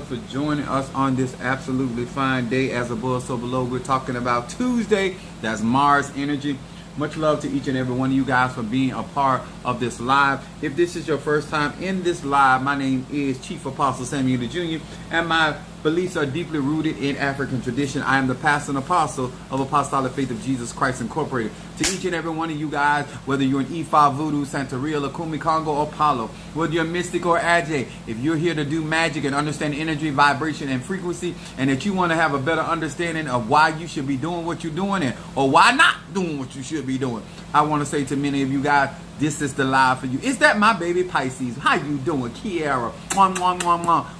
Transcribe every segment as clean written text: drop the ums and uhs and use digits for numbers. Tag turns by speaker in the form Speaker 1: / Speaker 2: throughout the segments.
Speaker 1: for joining us on this absolutely fine day. As above, so below. We're talking about Tuesday. That's Mars energy. Much love to each and every one of you guys for being a part of this live. If this is your first time in this live, my name is Chief Apostle Samuel Jr. and my beliefs are deeply rooted in African tradition. I am the pastor and apostle of Apostolic Faith of Jesus Christ Incorporated. To each and every one of you guys, whether you're an Ifa, Voodoo, Santeria, Lakumi, Congo, or Palo, whether you're mystic or Ajay, if you're here to do magic and understand energy, vibration, and frequency, and that you want to have a better understanding of why you should be doing what you're doing and or why not doing what you should be doing, I want to say to many of you guys, this is the live for you. Is that my baby Pisces? How you doing? Kiara.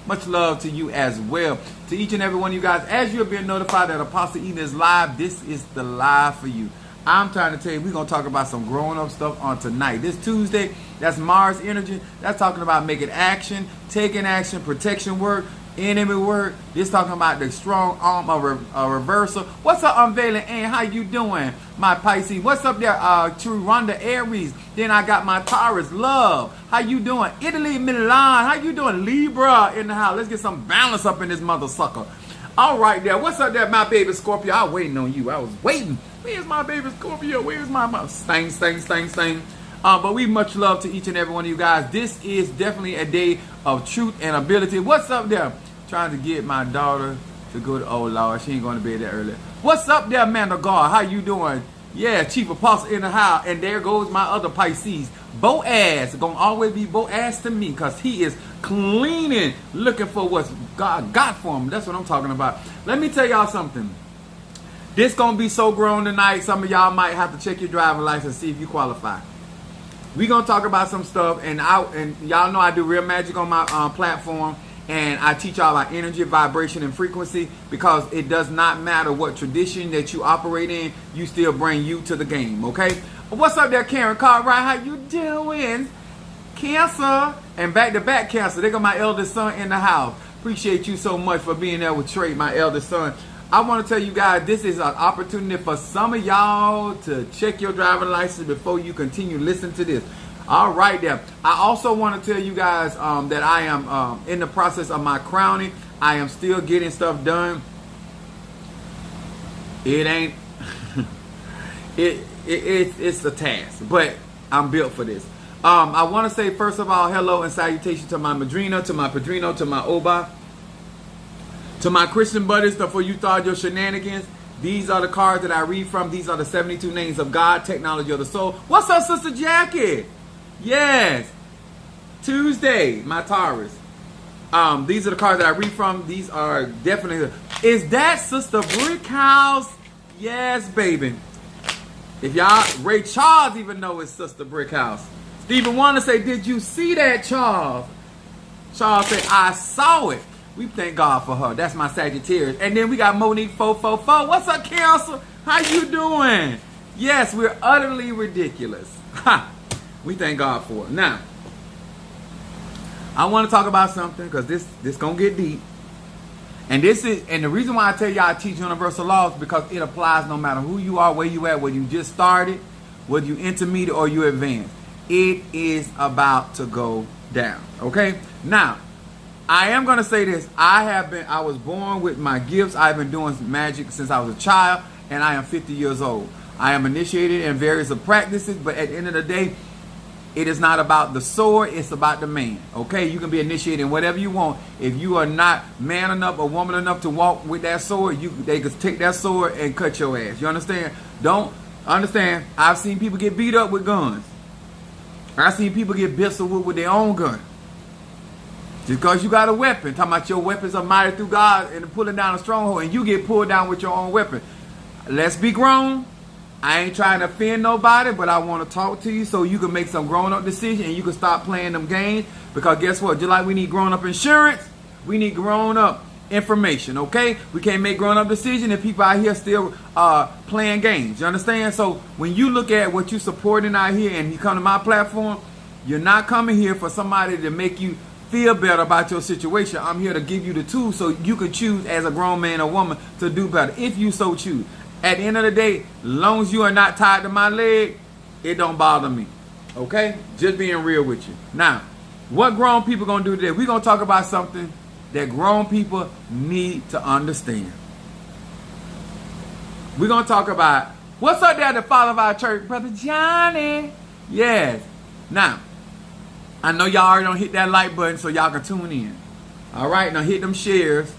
Speaker 1: Much love to you as well. To each and every one of you guys, as you're being notified that Apostle Eden is live, this is the live for you. I'm trying to tell you, we're going to talk about some growing up stuff on tonight. This Tuesday, that's Mars energy. That's talking about making action, taking action, protection work, enemy work. This talking about the strong arm of reversal. What's up, Unveiling Ann? How you doing, my Pisces? What's up there, True Rhonda Aries? Then I got my Taurus Love. How you doing? Italy Milan. How you doing? Libra in the house. Let's get some balance up in this mother sucker. All right there. What's up there, my baby Scorpio? I was waiting on you. I was waiting. Where's my baby Scorpio? Where's my stain? But we much love to each and every one of you guys. This is definitely a day of truth and ability. What's up there? Trying to get my daughter to go to, oh Lord, she ain't going to bed that early. What's up there, Amanda God? How you doing? Yeah, Chief Apostle in the house. And there goes my other Pisces. Boaz. Going to always be Boaz to me because he is cleaning, looking for what God got for him. That's what I'm talking about. Let me tell y'all something. This going to be so grown tonight. Some of y'all might have to check your driving license and see if you qualify. We're going to talk about some stuff. And y'all know I do real magic on my platform. And I teach y'all about energy, vibration, and frequency because it does not matter what tradition that you operate in, you still bring you to the game, okay? What's up there, Karen Cartwright? How you doing? Cancer. And back-to-back Cancer. They got my eldest son in the house. Appreciate you so much for being there with Trey, my eldest son. I want to tell you guys, this is an opportunity for some of y'all to check your driving license before you continue listening to this. All right there. I also want to tell you guys that I am in the process of my crowning. I am still getting stuff done. It ain't it's a task, but I'm built for this. I want to say first of all hello and salutation to my Madrina, to my Padrino, to my Oba, to my Christian buddies for you thought your shenanigans. These are the cards that I read from. These are the 72 names of God, technology of the soul. What's up, Sister Jackie? Yes, Tuesday, my Taurus. These are the cards that I read from. These are definitely. Is that Sister Brickhouse? Yes, baby. If y'all, Ray Charles even know it's Sister Brickhouse. Stephen wanna say, did you see that, Charles? Charles said, I saw it. We thank God for her. That's my Sagittarius. And then we got Monique 444. What's up, Council? How you doing? Yes, we're utterly ridiculous. Ha. We thank God for it. Now, I want to talk about something because this gonna get deep. And the reason why I tell y'all I teach universal laws because it applies no matter who you are, where you at, whether you just started, whether you intermediate or you advanced. It is about to go down. Okay? Now, I am gonna say this. I was born with my gifts. I've been doing magic since I was a child, and I am 50 years old. I am initiated in various practices, but at the end of the day, it is not about the sword, it's about the man. Okay, you can be initiated in whatever you want. If you are not man enough or woman enough to walk with that sword, they could take that sword and cut your ass. You understand? Don't understand. I've seen people get beat up with guns. I've seen people get pistol with their own gun. Just because you got a weapon, talking about your weapons are mighty through God and pulling down a stronghold, and you get pulled down with your own weapon. Let's be grown. I ain't trying to offend nobody, but I want to talk to you so you can make some grown-up decision and you can stop playing them games. Because guess what? Just like we need grown-up insurance, we need grown-up information, okay? We can't make grown-up decisions if people out here still playing games. You understand? So when you look at what you're supporting out here and you come to my platform, you're not coming here for somebody to make you feel better about your situation. I'm here to give you the tools so you can choose as a grown man or woman to do better if you so choose. At the end of the day, as long as you are not tied to my leg, it don't bother me. Okay? Just being real with you. Now, what grown people gonna do today? We're gonna talk about something that grown people need to understand. We're going to talk about, what's up there, the father of our church, Brother Johnny? Yes. Now, I know y'all already don't hit that like button so y'all can tune in. All right, now hit them shares.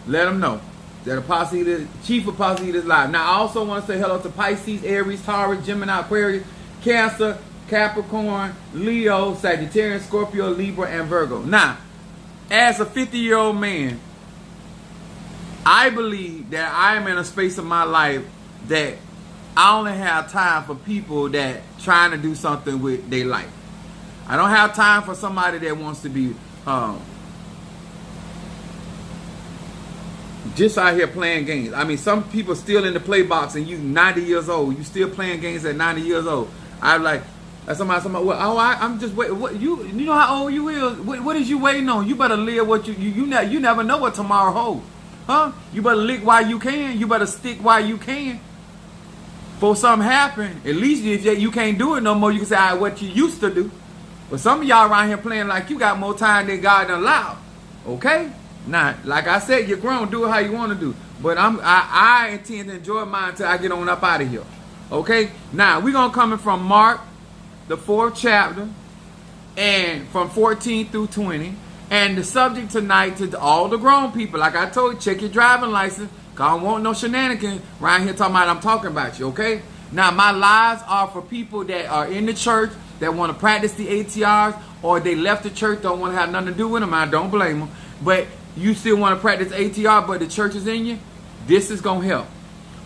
Speaker 1: Let them know that Apostle Eaters, Chief Apostle Eaters live. Now, I also want to say hello to Pisces, Aries, Taurus, Gemini, Aquarius, Cancer, Capricorn, Leo, Sagittarius, Scorpio, Libra, and Virgo. Now, as a 50-year-old man, I believe that I am in a space of my life that I only have time for people that trying to do something with their life. I don't have time for somebody that wants to be just out here playing games. I mean, some people still in the play box and you 90 years old. You still playing games at 90 years old. I like, somebody, well, I'm just waiting. What, you know how old you is? What is you waiting on? You better live what you never know what tomorrow holds. Huh? You better lick while you can. You better stick while you can. For something happen, at least if you can't do it no more, you can say, all right, what you used to do. But some of y'all around here playing like you got more time than God done allowed. Okay? Now, like I said, you're grown. Do it how you want to do. But I intend to enjoy mine until I get on up out of here. Okay? Now, we're going to come in from Mark, the 4th chapter, and from 14 through 20. And the subject tonight to all the grown people, like I told you, check your driving license. Because I don't want no shenanigans around here talking about I'm talking about you, okay? Now, my lives are for people that are in the church, that want to practice the ATRs, or they left the church, don't want to have nothing to do with them. I don't blame them. But you still want to practice ATR, but the church is in you. This is going to help.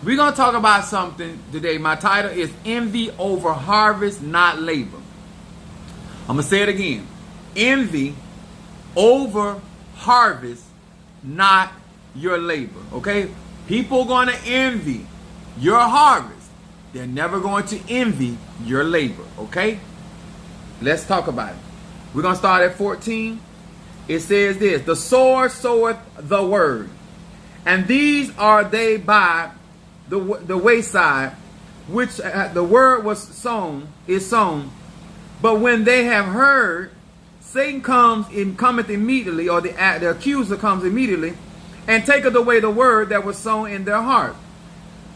Speaker 1: We're going to talk about something today. My title is Envy Over Harvest, Not Labor. I'm going to say it again. Envy over harvest, not your labor. Okay? People are going to envy your harvest. They're never going to envy your labor. Okay? Let's talk about it. We're going to start at 14. It says this: the sower soweth the word, and these are they by the wayside, which the word is sown. But when they have heard, Satan cometh immediately, or the accuser comes immediately, and taketh away the word that was sown in their heart.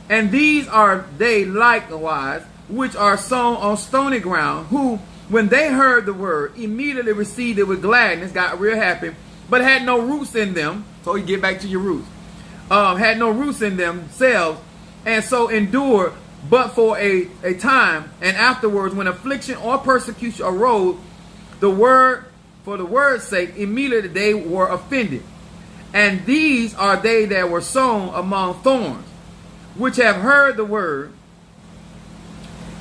Speaker 1: And these are they likewise, which are sown on stony ground, who, when they heard the word, immediately received it with gladness, got real happy, but had no roots in them. So you get back to your roots. Had no roots in themselves, and so endured but for a time, and afterwards, when affliction or persecution arose, for the word's sake, immediately they were offended. And these are they that were sown among thorns, which have heard the word,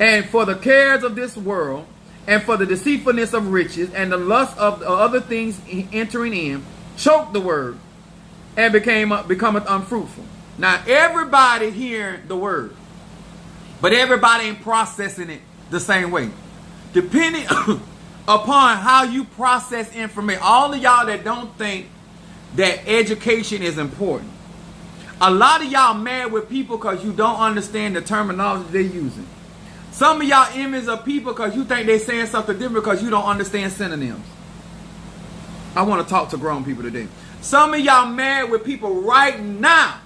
Speaker 1: and for the cares of this world, and for the deceitfulness of riches, and the lust of other things entering in, choke the word, and becometh unfruitful. Now, everybody hearing the word, but everybody ain't processing it the same way. Depending upon how you process information. All of y'all that don't think that education is important. A lot of y'all mad with people because you don't understand the terminology they're using. Some of y'all envious of people because you think they're saying something different because you don't understand synonyms. I want to talk to grown people today. Some of y'all mad with people right now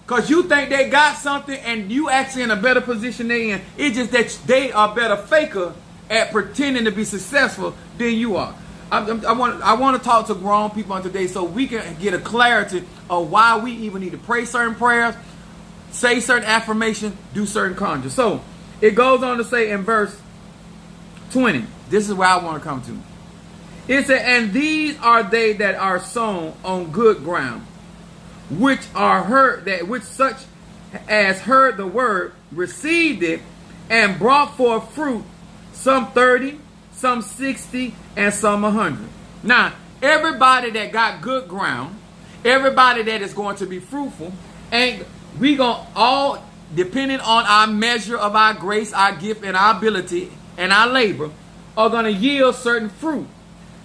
Speaker 1: because you think they got something and you actually in a better position they in. It's just that they are better faker at pretending to be successful than you are. I want to talk to grown people on today so we can get a clarity of why we even need to pray certain prayers, say certain affirmations, do certain conjures. So it goes on to say in verse 20, this is where I want to come to. It said, and these are they that are sown on good ground, which are heard, which such as heard the word, received it, and brought forth fruit, some 30, some 60, and some 100. Now, everybody that got good ground, everybody that is going to be fruitful, and we going to all, depending on our measure of our grace, our gift, and our ability, and our labor, are going to yield certain fruit.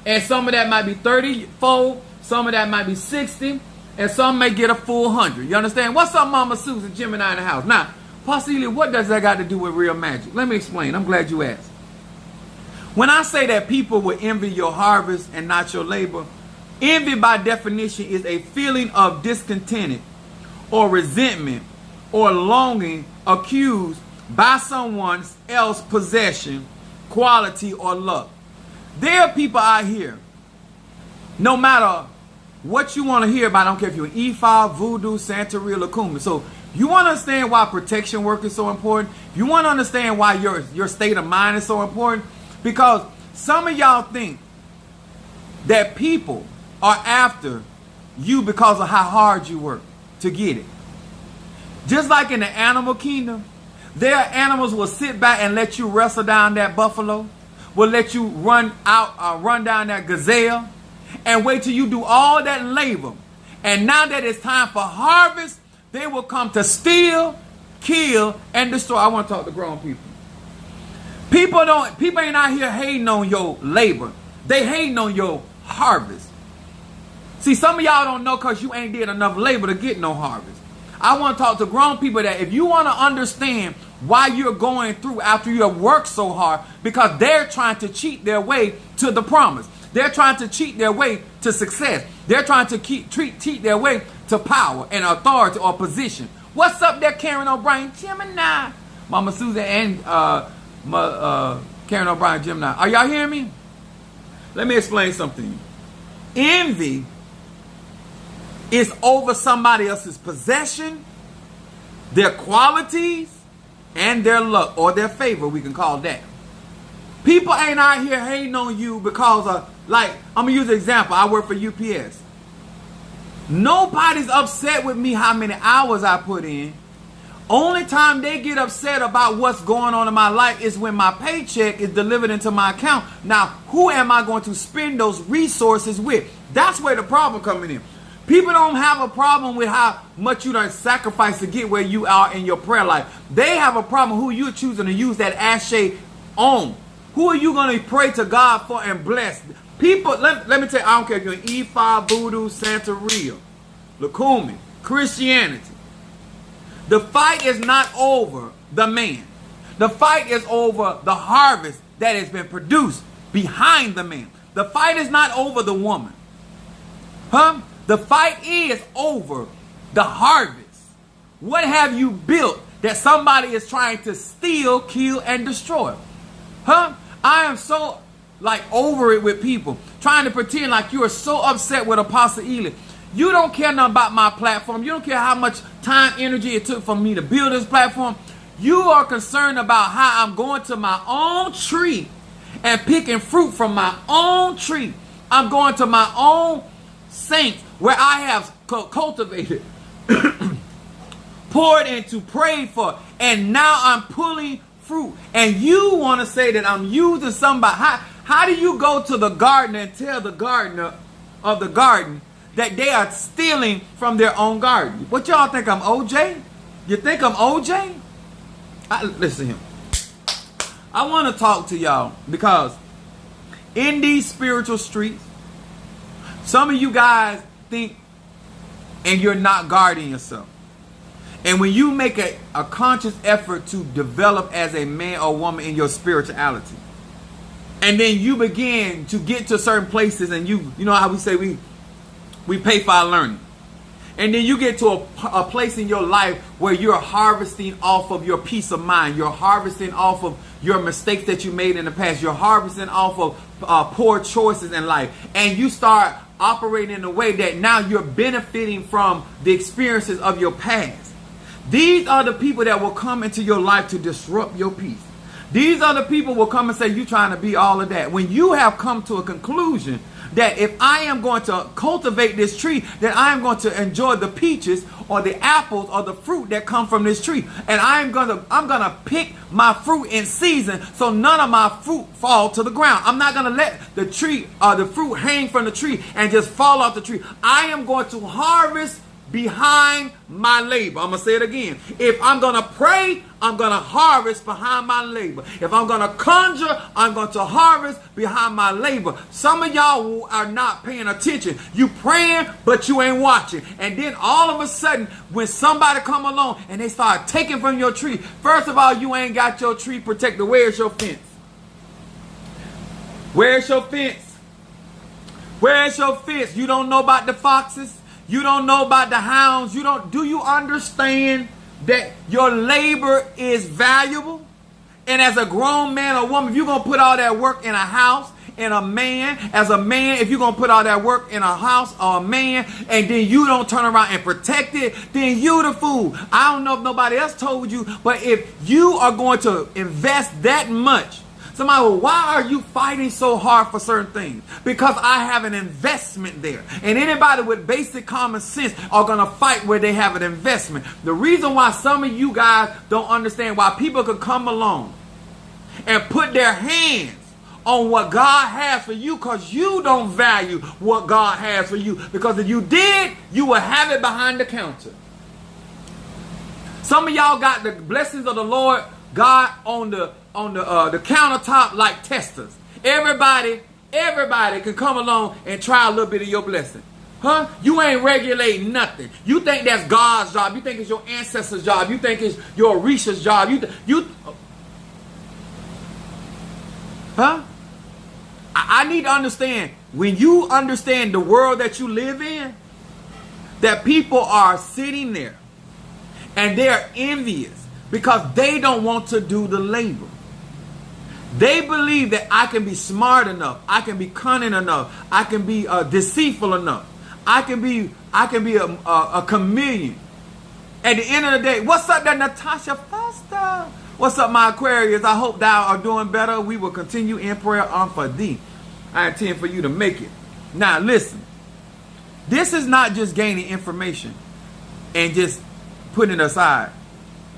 Speaker 1: And some of that might be 30-fold, some of that might be 60, and some may get a full 100. You understand? What's up, Mama Susan, Gemini in the house? Now, possibly, what does that got to do with real magic? Let me explain. I'm glad you asked. When I say that people will envy your harvest and not your labor, Envy, by definition, is a feeling of discontent or resentment or longing accused by someone else's possession, quality, or luck. There are people out here, no matter what you want to hear about, I don't care if you're an Ifa, Voodoo, Santeria, Lukumi. So you want to understand why protection work is so important? You want to understand why your state of mind is so important? Because some of y'all think that people are after you because of how hard you work to get it. Just like in the animal kingdom, there are animals will sit back and let you wrestle down that buffalo, will let you run down that gazelle, and wait till you do all that labor. And now that it's time for harvest, they will come to steal, kill, and destroy. I want to talk to grown people. People ain't out here hating on your labor. They hating on your harvest. See, some of y'all don't know because you ain't did enough labor to get no harvest. I want to talk to grown people that if you want to understand why you're going through after you have worked so hard, because they're trying to cheat their way to the promise. They're trying to cheat their way to success. They're trying to cheat their way to power and authority or position. What's up there, Karen O'Brien? Gemini. Mama Susan and Karen O'Brien, Gemini. Are y'all hearing me? Let me explain something to you. Envy is over somebody else's possession, their qualities, and their luck, or their favor, we can call that. People ain't out here hating on you because of, like, I'm going to use an example. I work for UPS. Nobody's upset with me how many hours I put in. Only time they get upset about what's going on in my life is when my paycheck is delivered into my account. Now, who am I going to spend those resources with? That's where the problem coming in. People don't have a problem with how much you done sacrifice to get where you are in your prayer life. They have a problem who you're choosing to use that ashe on. Who are you going to pray to God for and bless? People, let me tell you, I don't care if you're an Ifa, Voodoo, Santeria, Lukumi, Christianity. The fight is not over the man. The fight is over the harvest that has been produced behind the man. The fight is not over the woman. Huh? The fight is over the harvest. What have you built that somebody is trying to steal, kill, and destroy? Huh? I am so over it with people trying to pretend like you are so upset with Apostle Ely. You don't care nothing about my platform. You don't care how much time, energy it took for me to build this platform. You are concerned about how I'm going to my own tree and picking fruit from my own tree. I'm going to my own saints where I have cultivated, poured into, prayed for, and now I'm pulling fruit. And you want to say that I'm using somebody. How do you go to the gardener and tell the gardener of the garden that they are stealing from their own garden? What y'all think, I'm OJ? You think I'm OJ? Listen here. I want to talk to y'all because in these spiritual streets, some of you guys think and you're not guarding yourself. And when you make a conscious effort to develop as a man or woman in your spirituality, and then you begin to get to certain places and you know how we say we pay for our learning. And then you get to a place in your life where you're harvesting off of your peace of mind. You're harvesting off of your mistakes that you made in the past. You're harvesting off of poor choices in life. And you start operating in a way that now you're benefiting from the experiences of your past. These are the people that will come into your life to disrupt your peace. These are the people who will come and say, you're trying to be all of that. When you have come to a conclusion that if I am going to cultivate this tree, that I am going to enjoy the peaches or the apples or the fruit that come from this tree. And I'm gonna pick my fruit in season so none of my fruit fall to the ground. I'm not gonna let the tree or the fruit hang from the tree and just fall off the tree. I am going to harvest behind my labor. I'm going to say it again. If I'm going to pray, I'm going to harvest behind my labor. If I'm going to conjure, I'm going to harvest behind my labor. Some of y'all are not paying attention. You praying, but you ain't watching. And then all of a sudden, when somebody come along and they start taking from your tree, first of all, you ain't got your tree protected. Where's your fence? Where's your fence? Where's your fence? You don't know about the foxes? You don't know about the hounds? Do you understand that your labor is valuable? And as a grown man or woman, if you're going to put all that work in a house, in a man, as a man, if you're going to put all that work in a house or a man, and then you don't turn around and protect it, then you the fool. I don't know if nobody else told you, but if you are going to invest that much, somebody, well, why are you fighting so hard for certain things? Because I have an investment there. And anybody with basic common sense are going to fight where they have an investment. The reason why some of you guys don't understand why people could come along and put their hands on what God has for you, because you don't value what God has for you. Because if you did, you would have it behind the counter. Some of y'all got the blessings of the Lord God on the countertop like testers. Everybody can come along and try a little bit of your blessing. Huh? You ain't regulating nothing. You think that's God's job. You think it's your ancestors' job. You think it's your Orisha's job. Huh? I need to understand, when you understand the world that you live in, that people are sitting there and they're envious because they don't want to do the labor. They believe that I can be smart enough, I can be cunning enough, I can be deceitful enough, I can be a chameleon. At the end of the day, what's up, that Natasha Foster? What's up, my Aquarius? I hope thou are doing better. We will continue in prayer on for thee. I intend for you to make it. Now listen, this is not just gaining information and just putting it aside.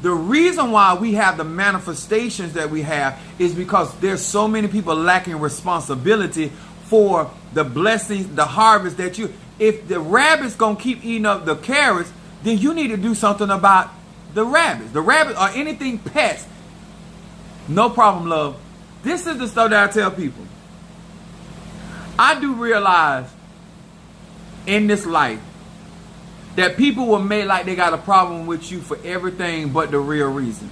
Speaker 1: The reason why we have the manifestations that we have is because there's so many people lacking responsibility for the blessings, the harvest that you, if the rabbits gonna keep eating up the carrots, then you need to do something about the rabbits. The rabbits or anything pets. No problem, love. This is the stuff that I tell people. I do realize in this life that people will make like they got a problem with you for everything but the real reason.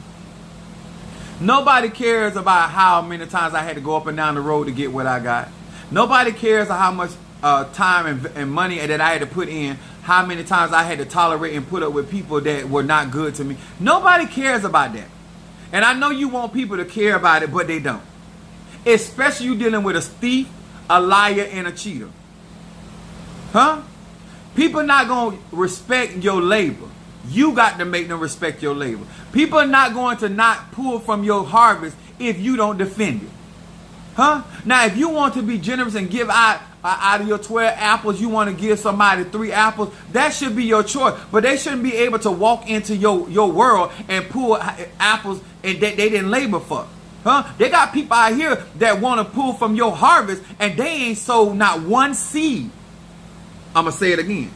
Speaker 1: Nobody cares about how many times I had to go up and down the road to get what I got. Nobody cares how much time and money that I had to put in, how many times I had to tolerate and put up with people that were not good to me. Nobody cares about that. And I know you want people to care about it, but they don't. Especially you dealing with a thief, a liar, and a cheater. Huh? People not going to respect your labor. You got to make them respect your labor. People are not going to not pull from your harvest if you don't defend it. Huh? Now, if you want to be generous and give out of your 12 apples, you want to give somebody 3 apples, that should be your choice. But they shouldn't be able to walk into your world and pull apples and that they didn't labor for. Huh? They got people out here that want to pull from your harvest and they ain't sold not one seed. I'm going to say it again.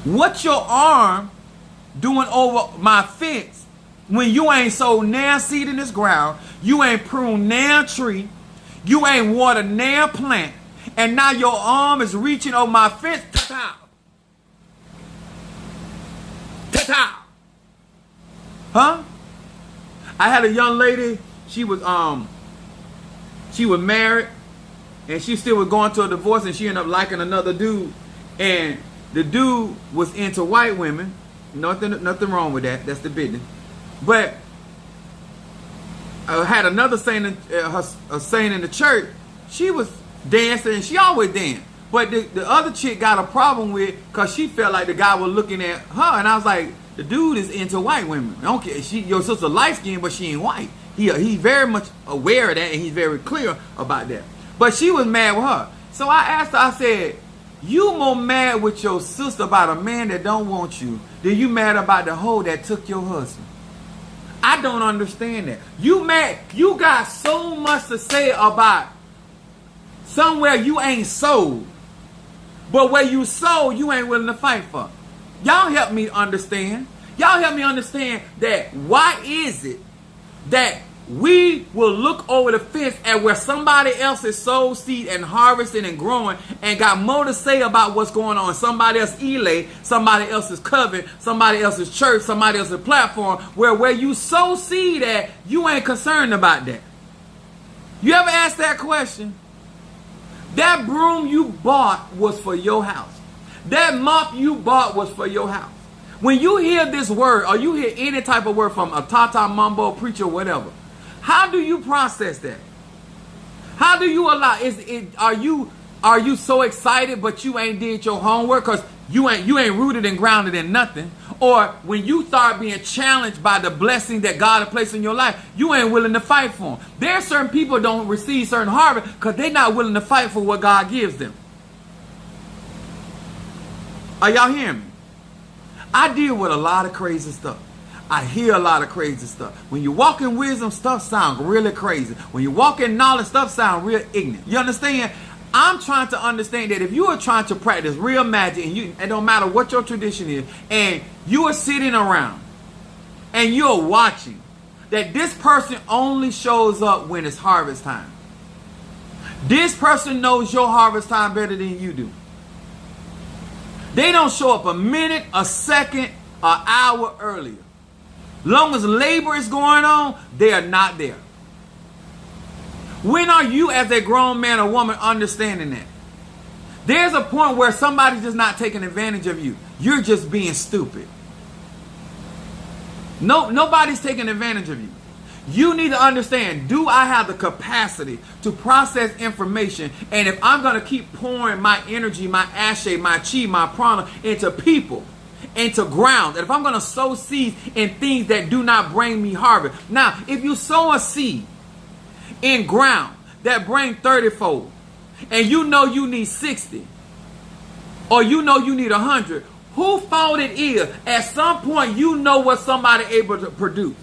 Speaker 1: What your arm doing over my fence when you ain't sowed now seed in this ground, you ain't pruned now tree, you ain't watered now plant, and now your arm is reaching over my fence? Ta-ta! Ta-ta! Huh? I had a young lady, she was married, and she still was going to a divorce, and she ended up liking another dude. And the dude was into white women. Nothing wrong with that. That's the business. But I had another saint in the church. She was dancing, and she always danced. But the other chick got a problem with, because she felt like the guy was looking at her. And I was like, the dude is into white women. I don't care. Your sister light skinned, but she ain't white. He's very much aware of that, and he's very clear about that. But she was mad with her. So I asked her, I said, you more mad with your sister about a man that don't want you than you mad about the hoe that took your husband. I don't understand that. You mad, you got so much to say about somewhere you ain't sold, but where you sold, you ain't willing to fight for. Y'all help me understand. Y'all help me understand that why is it that we will look over the fence at where somebody else is sowed seed and harvesting and growing and got more to say about what's going on. Somebody else's elay, somebody else's covenant, somebody else's church, somebody else's platform, where you sow seed at, you ain't concerned about that. You ever ask that question? That broom you bought was for your house. That mop you bought was for your house. When you hear this word, or you hear any type of word from a Tata Mumbo preacher, whatever, how do you process that? How do you allow? Are you so excited but you ain't did your homework because you ain't rooted and grounded in nothing? Or when you start being challenged by the blessing that God has placed in your life, you ain't willing to fight for them. There are certain people don't receive certain harvest because they're not willing to fight for what God gives them. Are y'all hearing me? I deal with a lot of crazy stuff. I hear a lot of crazy stuff. When you walk in wisdom, stuff sounds really crazy. When you walk in knowledge, stuff sounds real ignorant. You understand? I'm trying to understand that if you are trying to practice real magic, and it don't matter what your tradition is, and you are sitting around and you're watching, that this person only shows up when it's harvest time. This person knows your harvest time better than you do. They don't show up a minute, a second, an hour earlier. Long as labor is going on, they are not there. When are you as a grown man or woman understanding that? There's a point where somebody's just not taking advantage of you. You're just being stupid. Nobody's taking advantage of you. You need to understand, do I have the capacity to process information? And if I'm going to keep pouring my energy, my ashe, my chi, my prana into people, into ground, and if I'm going to sow seeds in things that do not bring me harvest. Now, if you sow a seed in ground that bring 30-fold, and you know you need 60, or you know you need 100, who fault it is? At some point, you know what somebody able to produce.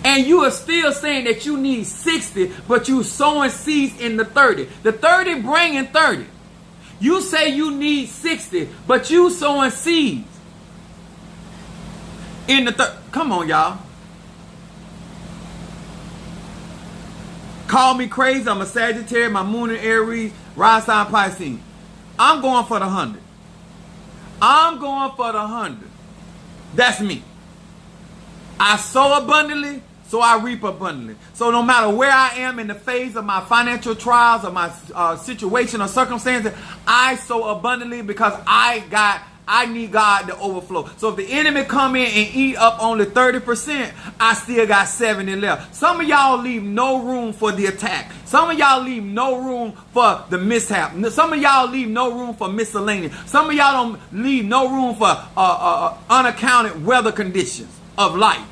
Speaker 1: And you are still saying that you need 60, but you sowing seeds in the 30. The 30 bringing 30. You say you need 60, but you sowing seeds in the 30. Come on, y'all. Call me crazy. I'm a Sagittarius. My moon in Aries. Rise sign Pisces. I'm going for the 100. I'm going for the 100. That's me. I sow abundantly, so I reap abundantly. So no matter where I am in the phase of my financial trials or my situation or circumstances, I sow abundantly because I need God to overflow. So if the enemy come in and eat up only 30%, I still got 70 left. Some of y'all leave no room for the attack. Some of y'all leave no room for the mishap. Some of y'all leave no room for miscellaneous. Some of y'all don't leave no room for unaccounted weather conditions of life.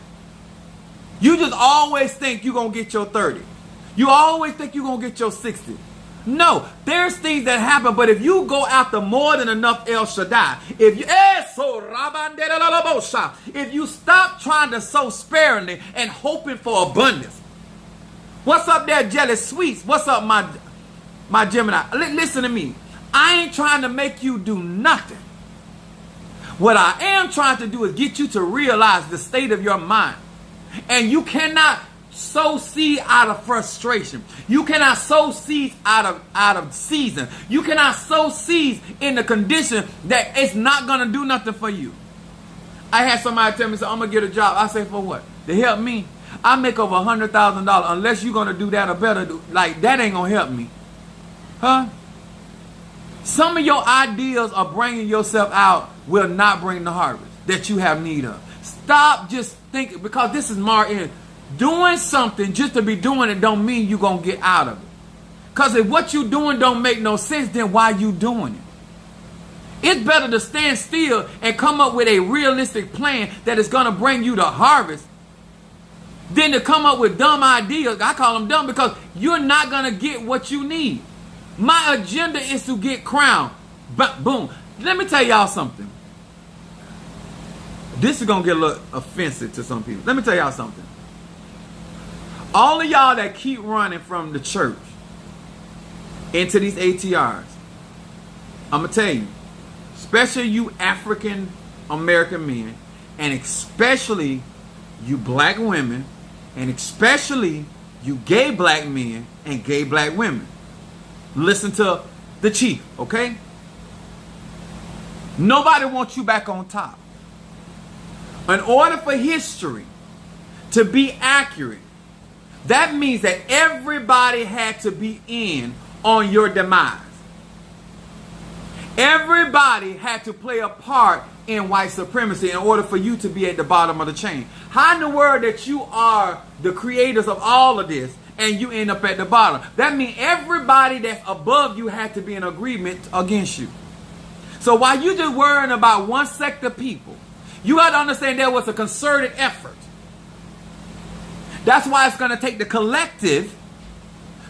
Speaker 1: You just always think you're going to get your 30. You always think you're going to get your 60. No, there's things that happen, but if you go after more than enough El Shaddai, if you stop trying to sow sparingly and hoping for abundance. What's up there, Jelly Sweets? What's up, my Gemini? Listen to me. I ain't trying to make you do nothing. What I am trying to do is get you to realize the state of your mind. And you cannot sow seed out of frustration. You cannot sow seeds out of season. You cannot sow seeds in the condition that it's not going to do nothing for you. I had somebody tell me, so I'm going to get a job. I say, for what? To help me? I make over $100,000 unless you're going to do that or better. Like, that ain't going to help me. Huh? Some of your ideas of bringing yourself out will not bring the harvest that you have need of. Stop just thinking, because this is Martin. Doing something just to be doing it don't mean you're going to get out of it. Because if what you're doing don't make no sense, then why you doing it? It's better to stand still and come up with a realistic plan that is going to bring you the harvest than to come up with dumb ideas. I call them dumb because you're not going to get what you need. My agenda is to get crowned. But boom. Let me tell y'all something. This is going to get a little offensive to some people. Let me tell y'all something. All of y'all that keep running from the church into these ATRs, I'm going to tell you, especially you African American men, and especially you black women, and especially you gay black men and gay black women, listen to the chief, okay? Nobody wants you back on top. In order for history to be accurate, That means that everybody had to be in on your demise. Everybody had to play a part in white supremacy in order for you to be at the bottom of the chain. How in the world that you are the creators of all of this and you end up at the bottom? That means everybody that's above you had to be in agreement against you. So while you just worrying about one sect of people, you got to understand there was a concerted effort. That's why it's going to take the collective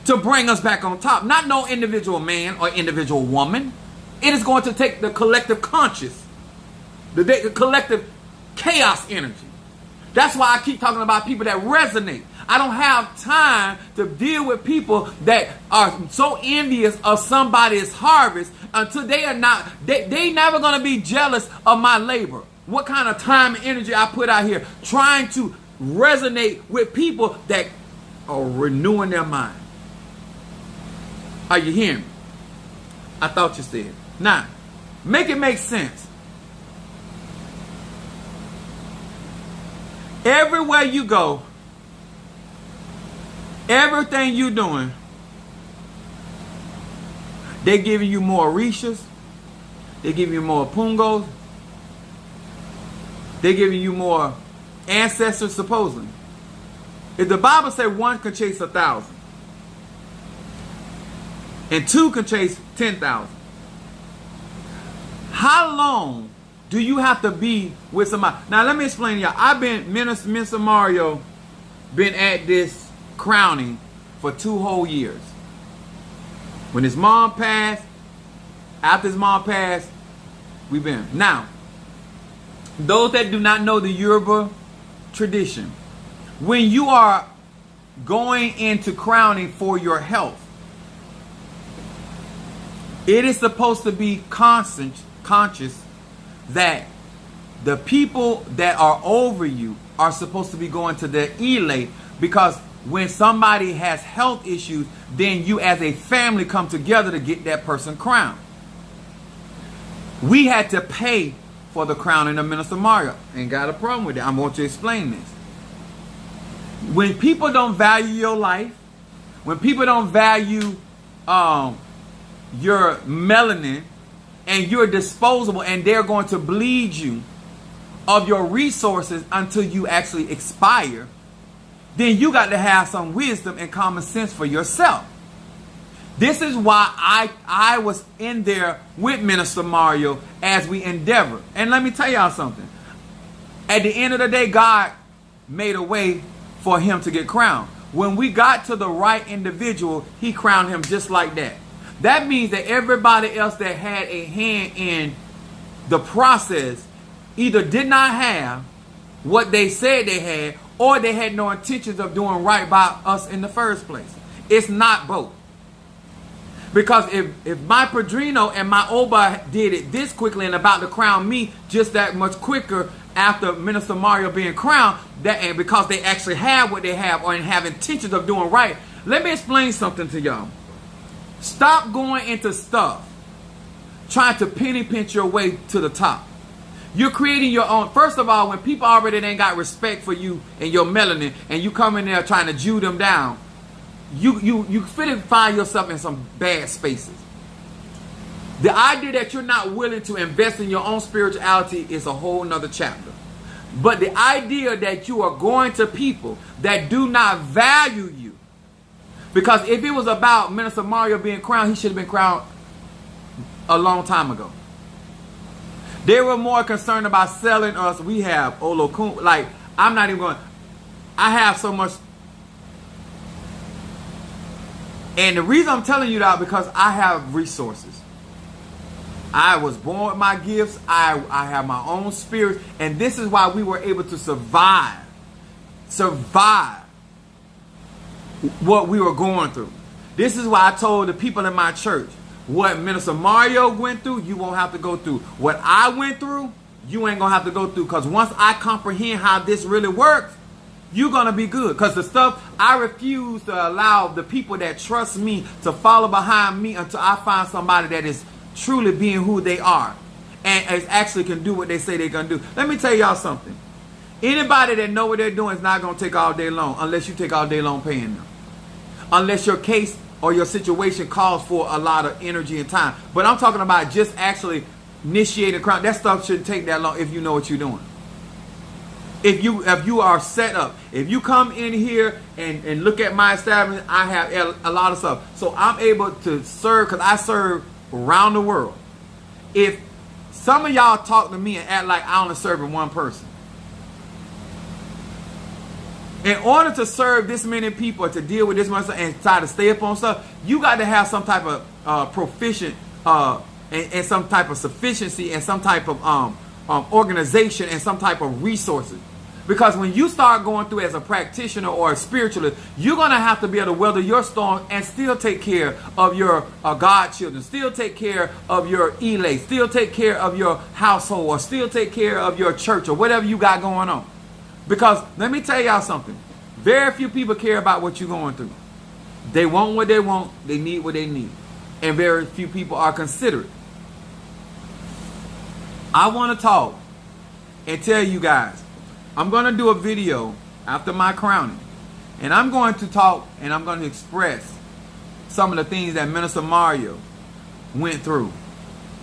Speaker 1: to bring us back on top. Not no individual man or individual woman. It is going to take the collective conscious, the collective chaos energy. That's why I keep talking about people that resonate. I don't have time to deal with people that are so envious of somebody's harvest until they are not, they never going to be jealous of my labor. What kind of time and energy I put out here trying to resonate with people that are renewing their mind. Are you hearing me? I thought you said. Now, make it make sense. Everywhere you go, everything you're doing, they giving you more Orishas, they giving you more Pungos, they giving you more ancestors supposedly. If the Bible said one can chase 1,000 and two can chase 10,000, how long do you have to be with somebody? Now let me explain to y'all. I've been, Minister Mario, been at this crowning for 2 whole years. When his mom passed, after his mom passed, we've been. Now, those that do not know the Yoruba tradition, when you are going into crowning for your health, it is supposed to be conscious that the people that are over you are supposed to be going to the elate, because when somebody has health issues, then you as a family come together to get that person crowned. We had to pay for the crowning of Minister Mario. Ain't got a problem with that. I want you to explain this. When people don't value your life, when people don't value your melanin, and you're disposable, and they're going to bleed you of your resources until you actually expire, then you got to have some wisdom and common sense for yourself. This is why I was in there with Minister Mario as we endeavor. And let me tell y'all something. At the end of the day, God made a way for him to get crowned. When we got to the right individual, he crowned him just like that. That means that everybody else that had a hand in the process either did not have what they said they had, or they had no intentions of doing right by us in the first place. It's not both. Because if my Padrino and my Oba did it this quickly and about to crown me just that much quicker after Minister Mario being crowned, and because they actually have what they have or have intentions of doing right, let me explain something to y'all. Stop going into stuff trying to penny pinch your way to the top. You're creating your own. First of all, when people already ain't got respect for you and your melanin, and you come in there trying to Jew them down, you find yourself in some bad spaces. The idea that you're not willing to invest in your own spirituality is a whole nother chapter. But the idea that you are going to people that do not value you, because if it was about Minister Mario being crowned, he should have been crowned a long time ago. They were more concerned about selling us. We have Olokun. Like, I'm not even going. I have so much. And the reason I'm telling you that, because I have resources. I was born with my gifts. I have my own spirit. And this is why we were able to survive what we were going through. This is why I told the people in my church, what Minister Mario went through, you won't have to go through. What I went through, you ain't going to have to go through. Because once I comprehend how this really works, you're going to be good. Because the stuff, I refuse to allow the people that trust me to follow behind me until I find somebody that is truly being who they are and actually can do what they say they're going to do. Let me tell y'all something. Anybody that know what they're doing is not going to take all day long unless you take all day long paying them. Unless your case or your situation calls for a lot of energy and time. But I'm talking about just actually initiating crime. That stuff shouldn't take that long if you know what you're doing. If you are set up. If you come in here and look at my establishment, I have a lot of stuff. So I'm able to serve because I serve around the world. If some of y'all talk to me and act like I only serve one person. In order to serve this many people, to deal with this much stuff and try to stay up on stuff, you got to have some type of proficient and some type of sufficiency and some type of organization and some type of resources. Because when you start going through as a practitioner or a spiritualist, you're going to have to be able to weather your storm and still take care of your godchildren, still take care of your elect, still take care of your household, or still take care of your church or whatever you got going on. Because let me tell y'all something. Very few people care about what you're going through. They want what they want. They need what they need. And very few people are considerate. I want to talk and tell you guys, I'm going to do a video after my crowning. And I'm going to talk and I'm going to express some of the things that Minister Mario went through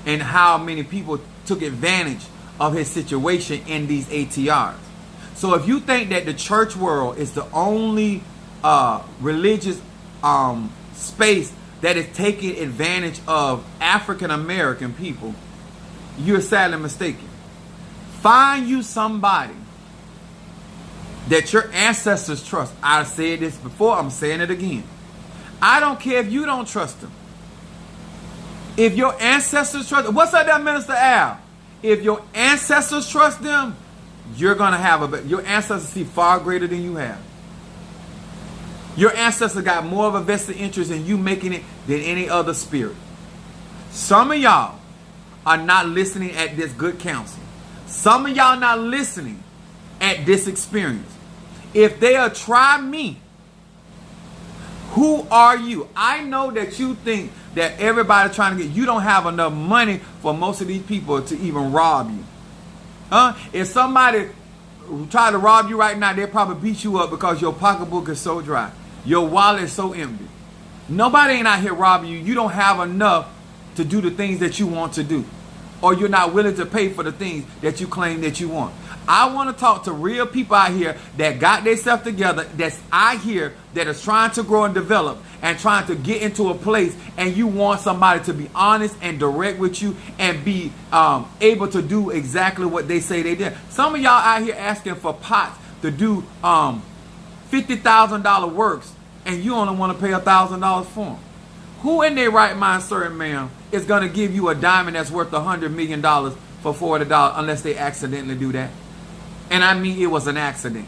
Speaker 1: and how many people took advantage of his situation in these ATRs. So if you think that the church world is the only religious space that is taking advantage of African American people, you're sadly mistaken. Find you somebody that your ancestors trust. I've said this before, I'm saying it again. I don't care if you don't trust them. If your ancestors trust them, what's up there, Minister Al? If your ancestors trust them, you're going to have your ancestors see far greater than you have. Your ancestors got more of a vested interest in you making it than any other spirit. Some of y'all are not listening at this good counsel. Some of y'all not listening at this experience. If they'll try me, who are you? I know that you think that everybody trying to get, you don't have enough money for most of these people to even rob you. If somebody try to rob you right now, they'll probably beat you up because your pocketbook is so dry. Your wallet is so empty. Nobody ain't out here robbing you. You don't have enough to do the things that you want to do. Or you're not willing to pay for the things that you claim that you want. I want to talk to real people out here that got themselves together, that's out here that is trying to grow and develop and trying to get into a place, and you want somebody to be honest and direct with you and be able to do exactly what they say they did. Some of y'all out here asking for pots to do $50,000 works, and you only want to pay $1,000 for them. Who in their right mind, sir and ma'am, is going to give you a diamond that's worth $100 million for $40 unless they accidentally do that? And I mean, it was an accident.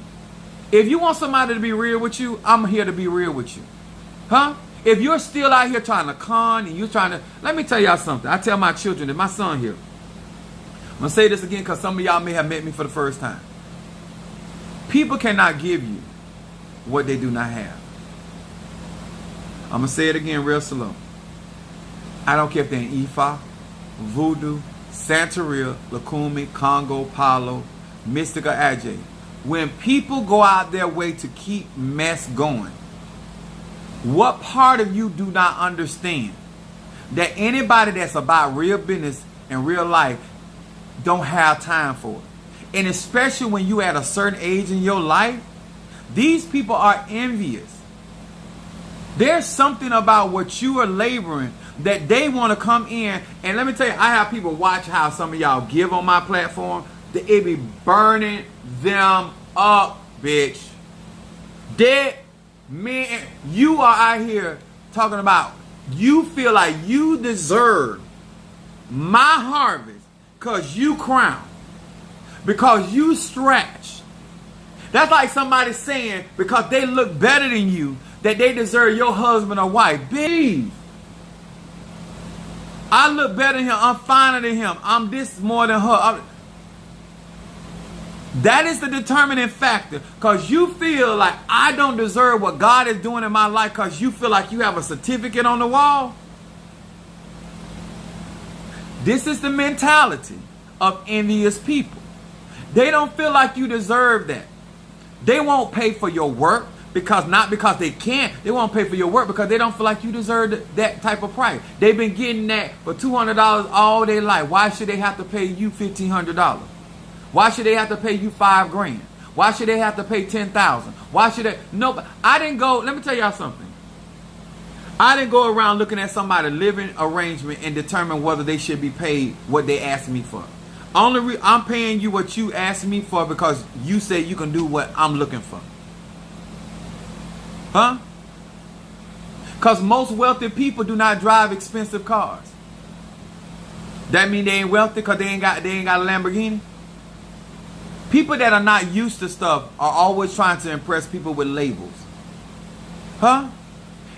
Speaker 1: If you want somebody to be real with you, I'm here to be real with you. If you're still out here trying to con and you're trying to, let me tell y'all something. I tell my children, and my son here, I'm going to say this again because some of y'all may have met me for the first time. People cannot give you what they do not have. I'm going to say it again real slow. I don't care if they're in Ifa, Voodoo, Santeria, Lukumi, Congo, Palo, Mystica, Ajay. When people go out their way to keep mess going, what part of you do not understand that anybody that's about real business and real life don't have time for it? And especially when you at a certain age in your life, these people are envious. There's something about what you are laboring that they want to come in. And let me tell you, I have people watch how some of y'all give on my platform. That it be burning them up, bitch. Dead men, you are out here talking about you feel like you deserve my harvest because you crown, because you stretch. That's like somebody saying because they look better than you that they deserve your husband or wife. Bitch, I look better than him. I'm finer than him. I'm this more than her. That is the determining factor. Because you feel like I don't deserve what God is doing in my life because you feel like you have a certificate on the wall. This is the mentality of envious people. They don't feel like you deserve that. They won't pay for your work not because they can't. They won't pay for your work because they don't feel like you deserve that type of price. They've been getting that for $200 all their life. Why should they have to pay you $1,500? Why should they have to pay you $5,000? Why should they have to pay $10,000? Why should they? No, I didn't go. Let me tell y'all something. I didn't go around looking at somebody's living arrangement and determine whether they should be paid what they asked me for. I'm paying you what you asked me for because you say you can do what I'm looking for. Huh? Because most wealthy people do not drive expensive cars. That mean they ain't wealthy because they ain't got a Lamborghini? People that are not used to stuff are always trying to impress people with labels. Huh?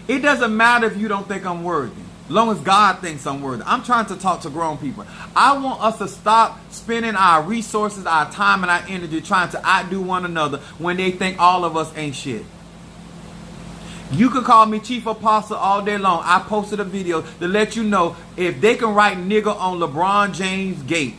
Speaker 1: It doesn't matter if you don't think I'm worthy. As long as God thinks I'm worthy. I'm trying to talk to grown people. I want us to stop spending our resources, our time, and our energy trying to outdo one another when they think all of us ain't shit. You can call me Chief Apostle all day long. I posted a video to let you know if they can write nigger on LeBron James' gate,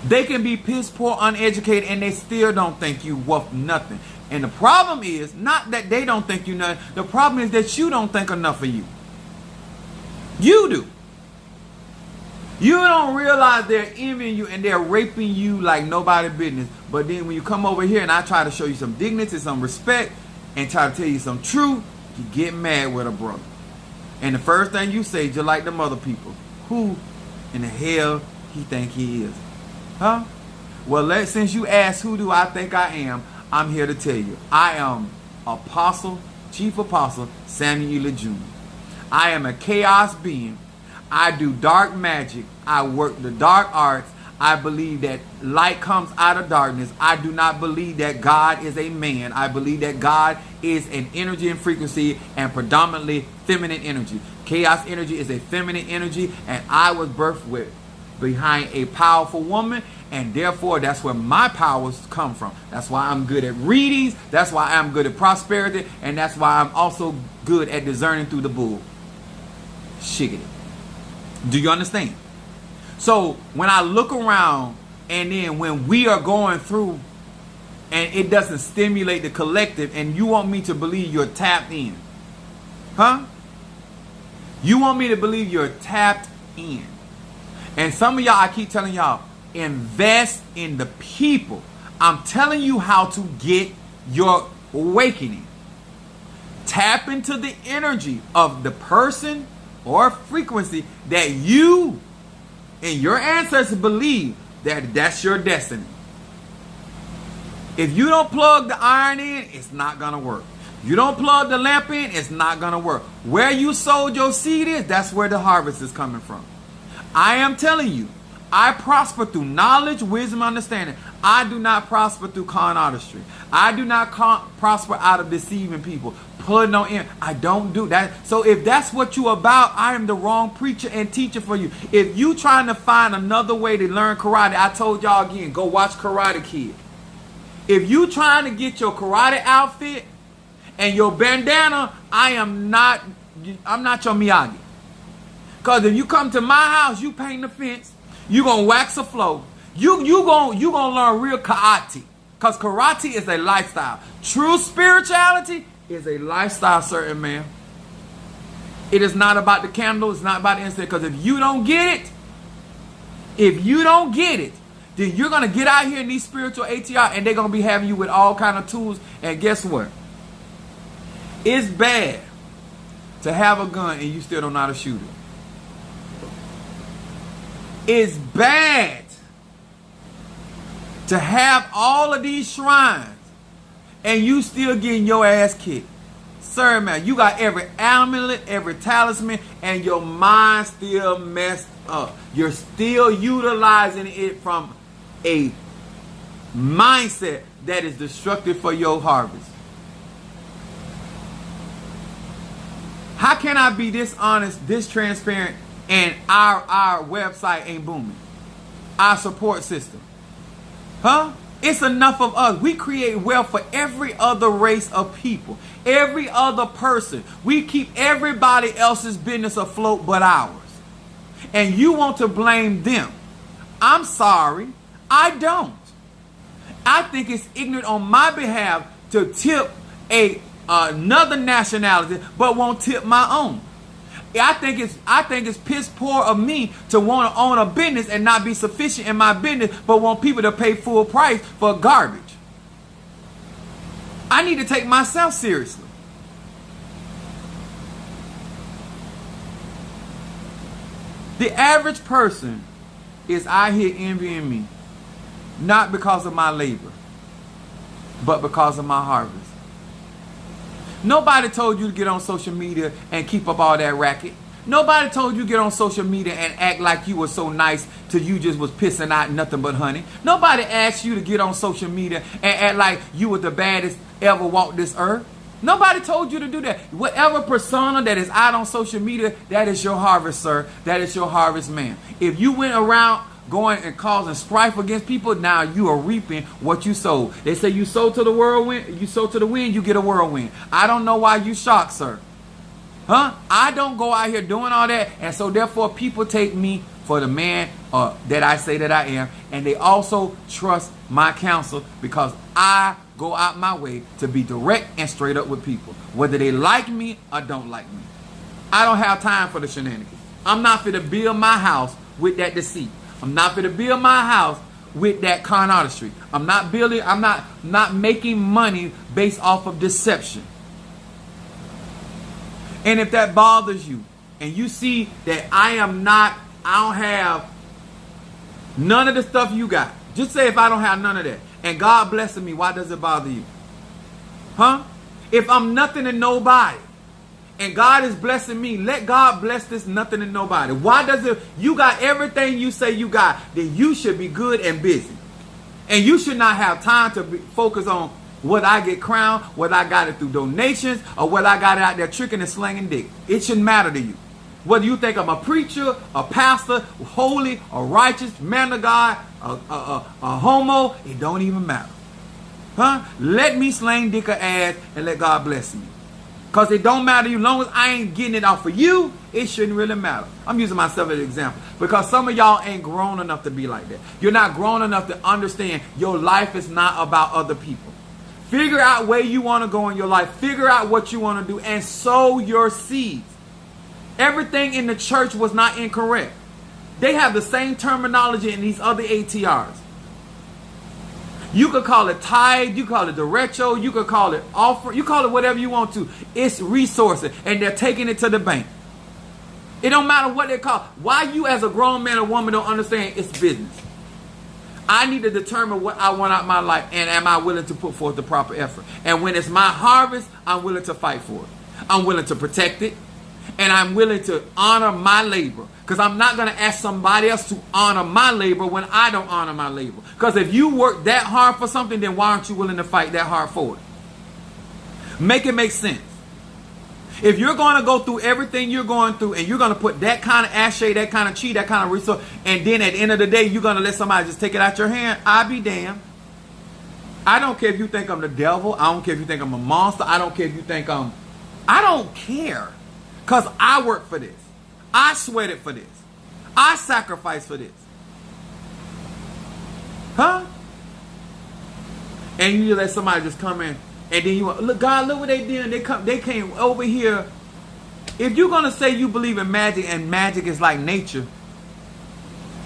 Speaker 1: they can be piss poor, uneducated, and they still don't think you worth nothing. And the problem is not that they don't think you nothing. The problem is that you don't think enough of you. You do. You don't realize they're envying you and they're raping you like nobody's business. But then when you come over here and I try to show you some dignity, some respect, and try to tell you some truth, you get mad with a brother. And the first thing you say, just like them other people, who in the hell he think he is? Huh? Well, since you asked who do I think I am, I'm here to tell you. I am Apostle, Chief Apostle Samuel Ely Jr. I am a chaos being. I do dark magic. I work the dark arts. I believe that light comes out of darkness. I do not believe that God is a man. I believe that God is an energy and frequency and predominantly feminine energy. Chaos energy is a feminine energy, and I was birthed behind a powerful woman, and therefore that's where my powers come from. That's why I'm good at readings. That's why I'm good at prosperity, and that's why I'm also good at discerning through the bull. Shiggity. Do you understand? So when I look around, and then when we are going through and it doesn't stimulate the collective, and you want me to believe you're tapped in, huh? You want me to believe you're tapped in. And some of y'all, I keep telling y'all, invest in the people. I'm telling you how to get your awakening. Tap into the energy of the person or frequency that you and your ancestors believe that that's your destiny. If you don't plug the iron in, it's not going to work. You don't plug the lamp in, it's not going to work. Where you sowed your seed is, that's where the harvest is coming from. I am telling you, I prosper through knowledge, wisdom, understanding. I do not prosper through con artistry. I do not prosper out of deceiving people, putting on in. I don't do that. So if that's what you about, I am the wrong preacher and teacher for you. If you trying to find another way to learn karate, I told y'all again, go watch Karate Kid. If you trying to get your karate outfit and your bandana, I'm not your Miyagi. Because if you come to my house, you paint the fence, you going to wax the floor, you gonna learn real karate. Because karate is a lifestyle. True spirituality is a lifestyle, certain man. It is not about the candle, it's not about the incense. Because if you don't get it, then you're going to get out here in these spiritual ATR and they're going to be having you with all kind of tools. And guess what? It's bad to have a gun and you still don't know how to shoot it. It's bad to have all of these shrines and you still getting your ass kicked. Sir, man, you got every amulet, every talisman, and your mind still messed up. You're still utilizing it from a mindset that is destructive for your harvest. How can I be this honest, this transparent, and our website ain't booming? Our support system. Huh? It's enough of us. We create wealth for every other race of people. Every other person. We keep everybody else's business afloat but ours. And you want to blame them. I'm sorry, I don't. I think it's ignorant on my behalf to tip another nationality, but won't tip my own. I think it's piss poor of me to want to own a business and not be sufficient in my business, but want people to pay full price for garbage. I need to take myself seriously. The average person is out here envying me, not because of my labor, but because of my harvest. Nobody told you to get on social media and keep up all that racket. Nobody told you to get on social media and act like you were so nice till you just was pissing out nothing but honey. Nobody asked you to get on social media and act like you were the baddest ever walked this earth. Nobody told you to do that. Whatever persona that is out on social media, that is your harvest, sir. That is your harvest, man. If you went around going and causing strife against people, now you are reaping what you sowed. They say you sow to the whirlwind, you sow to the wind, you get a whirlwind. I don't know why you shocked, sir. Huh? I don't go out here doing all that, and so therefore people take me for the man that I say that I am, and they also trust my counsel because I go out my way to be direct and straight up with people, whether they like me or don't like me. I don't have time for the shenanigans. I'm not for to build my house with that deceit. I'm not going to build my house with that con artistry. I'm not making money based off of deception. And if that bothers you, and you see that I don't have none of the stuff you got. Just say if I don't have none of that, and God blessing me, why does it bother you? Huh? If I'm nothing and nobody, and God is blessing me, let God bless this nothing and nobody. Why does it? You got everything you say you got, then you should be good and busy. And you should not have time to focus on whether I get crowned, whether I got it through donations, or whether I got it out there tricking and slanging dick. It shouldn't matter to you. Whether you think I'm a preacher, a pastor, holy, or righteous, man of God, a homo, it don't even matter. Huh? Let me slang dick or ass and let God bless me. Because it don't matter to you. As long as I ain't getting it off of you, it shouldn't really matter. I'm using myself as an example. Because some of y'all ain't grown enough to be like that. You're not grown enough to understand your life is not about other people. Figure out where you want to go in your life. Figure out what you want to do and sow your seeds. Everything in the church was not incorrect. They have the same terminology in these other ATRs. You could call it tithe, you call it derecho, you could call it offer, you call it whatever you want to. It's resources, and they're taking it to the bank. It don't matter what they call. Why you as a grown man or woman don't understand it's business. I need to determine what I want out of my life, and am I willing to put forth the proper effort. And when it's my harvest, I'm willing to fight for it. I'm willing to protect it, and I'm willing to honor my labor. Because I'm not going to ask somebody else to honor my labor when I don't honor my labor. Because if you work that hard for something, then why aren't you willing to fight that hard for it? Make it make sense. If you're going to go through everything you're going through and you're going to put that kind of ashay, that kind of cheat, that kind of resource, and then at the end of the day, you're going to let somebody just take it out your hand, I'll be damned. I don't care if you think I'm the devil. I don't care if you think I'm a monster. I don't care if you think I don't care. Because I work for this. I sweated for this. I sacrificed for this. Huh? And you let somebody just come in, and then you want, look, God, look what they did. They came over here. If you're gonna say you believe in magic and magic is like nature,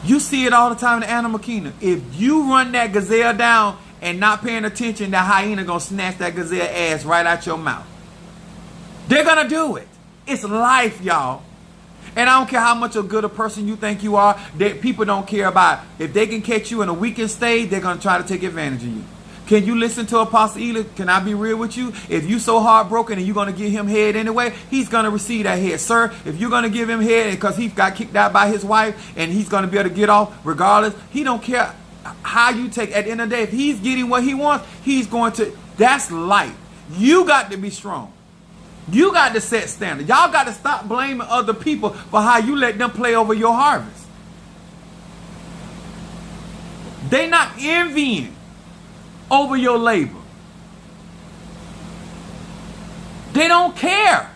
Speaker 1: you see it all the time in the animal kingdom. If you run that gazelle down and not paying attention, that hyena gonna snatch that gazelle ass right out your mouth. They're gonna do it. It's life, y'all. And I don't care how much a good a person you think you are, people don't care about it. If they can catch you in a weakened state, they're going to try to take advantage of you. Can you listen to Apostle Ely? Can I be real with you? If you so heartbroken and you're going to give him head anyway, he's going to receive that head. Sir, if you're going to give him head because he got kicked out by his wife and he's going to be able to get off regardless, he don't care how you take. At the end of the day, if he's getting what he wants, he's going to. That's life. You got to be strong. You got to set standards. Y'all got to stop blaming other people for how you let them play over your harvest. They not envying over your labor. They don't care.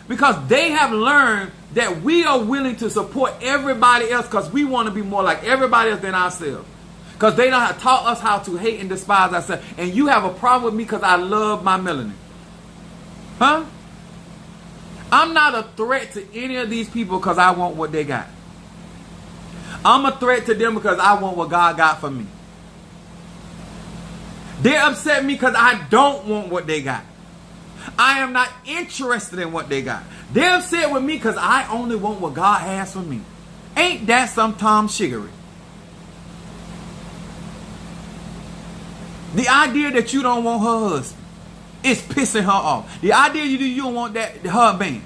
Speaker 1: Because they have learned that we are willing to support everybody else because we want to be more like everybody else than ourselves. Because they don't have taught us how to hate and despise ourselves. And you have a problem with me because I love my melanin. Huh? I'm not a threat to any of these people because I want what they got. I'm a threat to them because I want what God got for me. They upset me because I don't want what they got. I am not interested in what they got. They're upset with me because I only want what God has for me. Ain't that some Tom Shiggery? The idea that you don't want her husband is pissing her off. The idea you don't want that her band.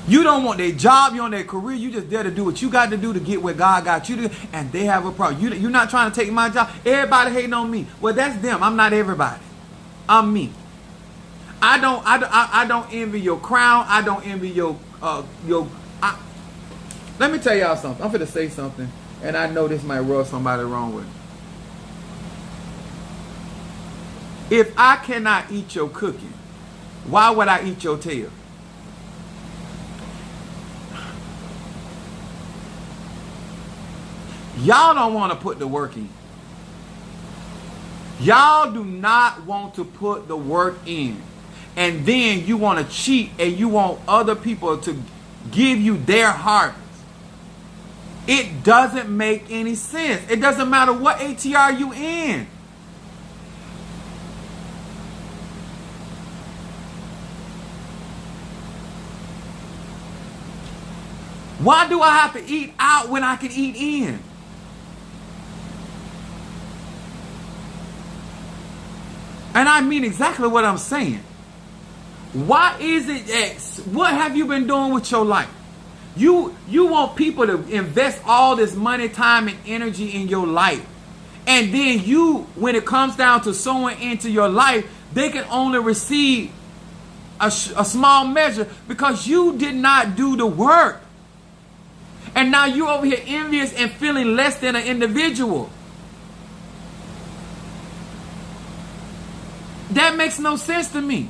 Speaker 1: You don't want their job, you want their career. You just there to do what you got to do to get where God got you to. And they have a problem. You're not trying to take my job. Everybody hating on me. Well, that's them. I'm not everybody. I'm me. I don't envy your crown. I don't envy your. Let me tell y'all something. I'm finna say something, and I know this might rub somebody wrong with. If I cannot eat your cooking, why would I eat your tail? Y'all don't want to put the work in. Y'all do not want to put the work in. And then you want to cheat and you want other people to give you their harvest. It doesn't make any sense. It doesn't matter what ATR you in. Why do I have to eat out when I can eat in? And I mean exactly what I'm saying. Why is it that, what have you been doing with your life? You want people to invest all this money, time, and energy in your life. And then you, when it comes down to sowing into your life, they can only receive a small measure because you did not do the work. And now you're over here envious and feeling less than an individual. That makes no sense to me.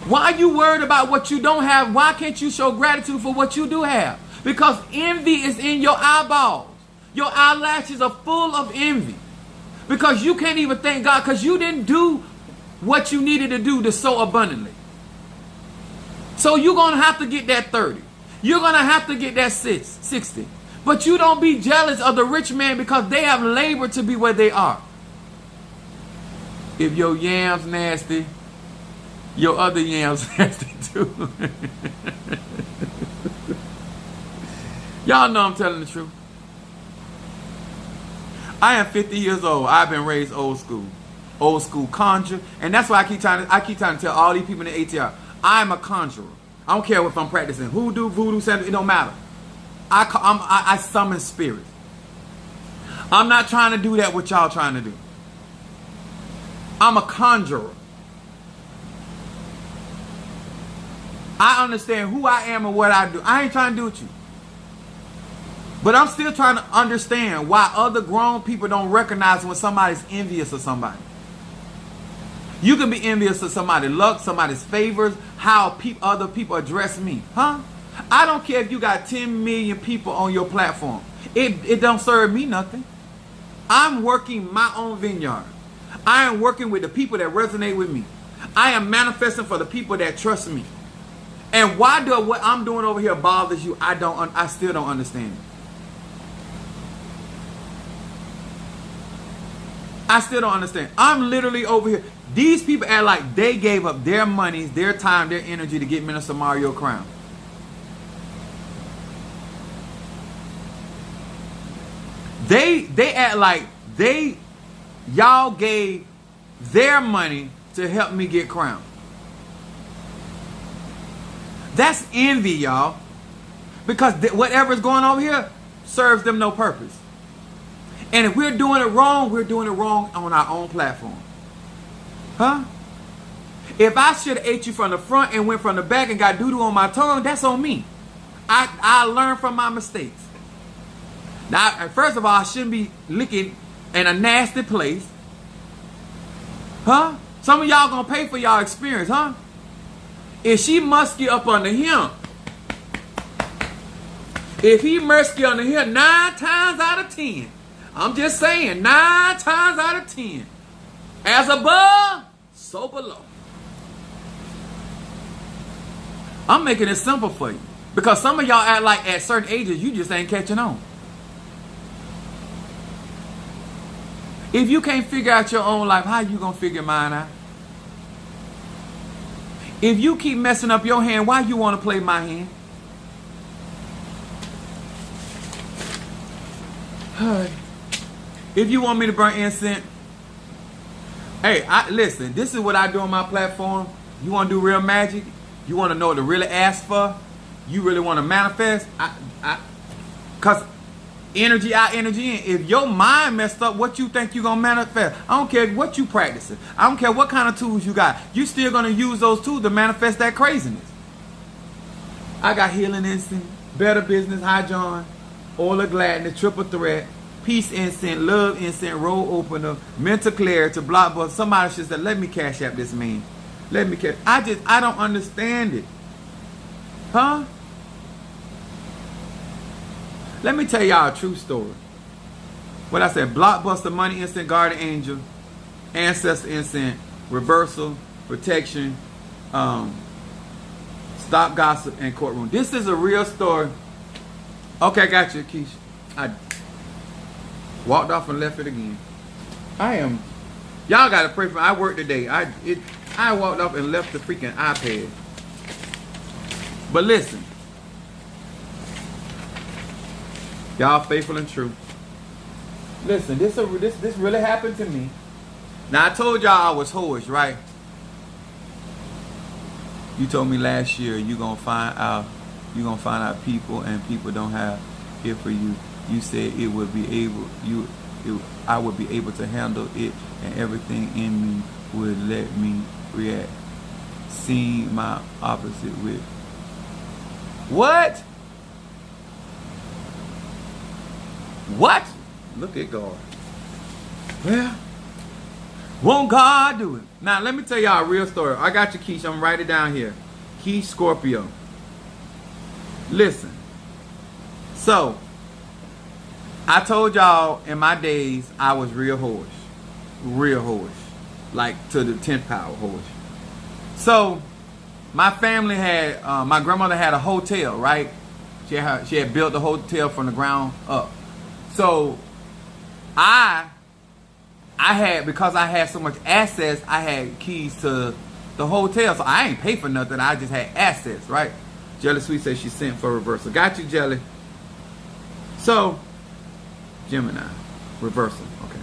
Speaker 1: Why are you worried about what you don't have? Why can't you show gratitude for what you do have? Because envy is in your eyeballs. Your eyelashes are full of envy. Because you can't even thank God because you didn't do what you needed to do to sow abundantly. So you're going to have to get that 30. You're going to have to get that 60. But you don't be jealous of the rich man because they have labored to be where they are. If your yams nasty, your other yams nasty too. Y'all know I'm telling the truth. I am 50 years old. I've been raised old school conjure, and that's why I keep trying to tell all these people in the ATR, I'm a conjurer. I don't care if I'm practicing hoodoo, voodoo, it don't matter. I summon spirits. I'm not trying to do that what y'all trying to do. I'm a conjurer. I understand who I am and what I do. I ain't trying to do with you. But I'm still trying to understand why other grown people don't recognize when somebody's envious of somebody. You can be envious of somebody's luck, somebody's favors, how other people address me. Huh? I don't care if you got 10 million people on your platform. It don't serve me nothing. I'm working my own vineyard. I am working with the people that resonate with me. I am manifesting for the people that trust me. And why do what I'm doing over here bothers you? I still don't understand it. I still don't understand. I'm literally over here. These people act like they gave up their money, their time, their energy to get Minister Mario crown. They act like y'all gave their money to help me get crowned. That's envy, y'all. Because whatever's going on here serves them no purpose. And if we're doing it wrong on our own platform. Huh? If I should have ate you from the front and went from the back and got doo-doo on my tongue, that's on me. I learned from my mistakes. Now, first of all, I shouldn't be licking in a nasty place. Huh? Some of y'all gonna pay for y'all experience, huh? If she musky up under him, if he musky under him 9 times out of 10, I'm just saying 9 times out of 10, as above, so below. I'm making it simple for you. Because some of y'all act like at certain ages, you just ain't catching on. If you can't figure out your own life, how you gonna figure mine out? If you keep messing up your hand, why you want to play my hand? If you want me to burn incense, hey, listen, this is what I do on my platform. You want to do real magic? You want to know what to really ask for? You really want to manifest? Because energy out, energy in. If your mind messed up, what you think you going to manifest? I don't care what you practicing. I don't care what kind of tools you got. You still going to use those tools to manifest that craziness. I got healing incense, better business, high John, oil of gladness, triple threat, peace incense, love incense, roll opener, mental clarity, blockbuster. Somebody should say, let me cash app this man. Let me cash. I don't understand it. Huh? Let me tell y'all a true story. What I said, blockbuster, money instant, guardian angel, ancestor instant, reversal, protection, stop gossip, and courtroom. This is a real story. Okay, got you, Keisha. I walked off and left it again. Y'all gotta pray for me. I worked today. I walked off and left the freaking iPad. But listen. Y'all faithful and true. Listen, this really happened to me. Now I told y'all I was hoish, right? You told me last year you're gonna find out people and people don't have it for you. You said it would be able I would be able to handle it and everything in me would let me react. Seeing my opposite with what? What? Look at God. Well, won't God do it? Now, let me tell y'all a real story. I got you, Keish. I'm going to write it down here. Keish Scorpio. Listen. So, I told y'all in my days, I was real hoish. Real hoish. Like to the 10th power hoish. So, my family had, my grandmother had a hotel, right? She had built the hotel from the ground up. So, I had, because I had so much assets, I had keys to the hotel. So, I ain't pay for nothing. I just had assets, right? Jelly Sweet says she sent for reversal. Got you, Jelly. So, Gemini. Reversal. Okay.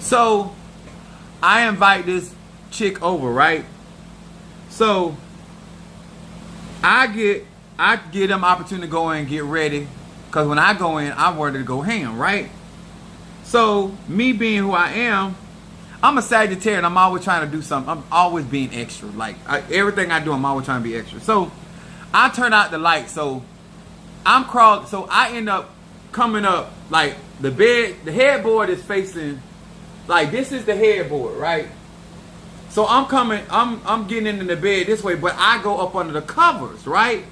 Speaker 1: So, I invite this chick over, right? So, I give them opportunity to go in and get ready. Because when I go in, I'm ready to go ham, right? So, me being who I am, I'm a Sagittarius. I'm always trying to do something. I'm always being extra. Like, everything I do, I'm always trying to be extra. So, I turn out the light. So, I'm crawling. So, I end up coming up, like, the bed, the headboard is facing, like, this is the headboard, right? So, I'm getting into the bed this way, but I go up under the covers, right?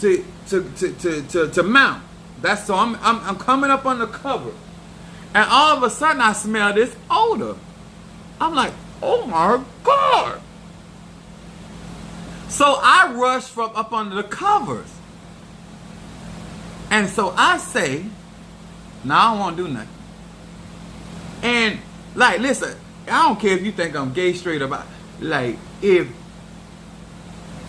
Speaker 1: To mount. That's so I'm coming up on the cover, and all of a sudden I smell this odor. I'm like, oh my God! So I rush from up under the covers, and so I say, "No, I don't want to do nothing." And like, listen, I don't care if you think I'm gay, straight about. Like, if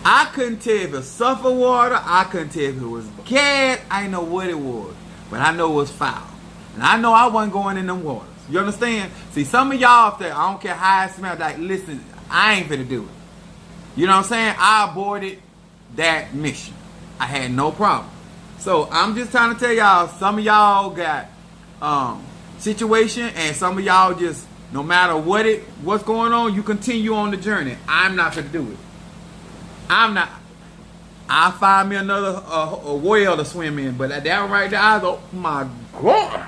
Speaker 1: I couldn't tell if it was sulfur water. I couldn't tell if it was gas. I didn't know what it was. But I know it was foul. And I know I wasn't going in them waters. You understand? See, some of y'all up there, I don't care how it smells, like, listen, I ain't finna do it. You know what I'm saying? I aborted that mission. I had no problem. So, I'm just trying to tell y'all, some of y'all got situation, and some of y'all just, no matter what's going on, you continue on the journey. I'm not finna do it. I'm not. I'll find me another a whale to swim in, but that one right there, I go, oh my God,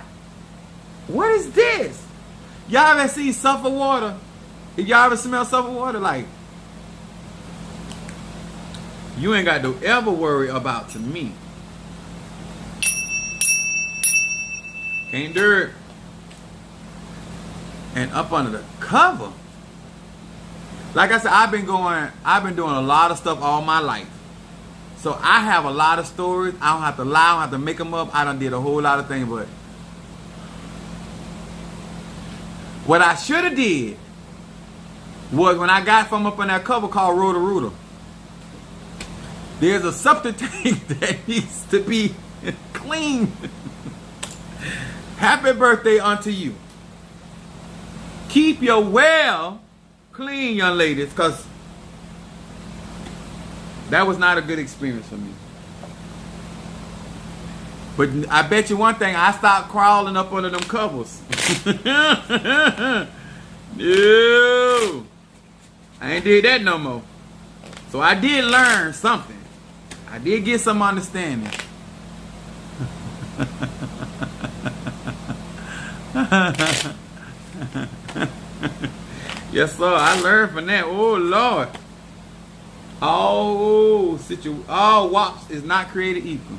Speaker 1: what is this? Y'all ever seen sulfur water? If y'all ever smell sulfur water, like, You ain't got to ever worry about to me. Can't do it. And up under the cover. Like I said, I've been doing a lot of stuff all my life. So I have a lot of stories. I don't have to lie, I don't have to make them up. I done did a whole lot of things, but what I should have did was when I got from up on that cover called Roto-Rooter, there's a septic tank that needs to be clean. Happy birthday unto you. Keep your well clean, young ladies, because that was not a good experience for me. But I bet you one thing, I stopped crawling up under them covers. No. I ain't did that no more. So I did learn something. I did get some understanding. Yes, sir. I learned from that. Oh, Lord. All WAPs is not created equal.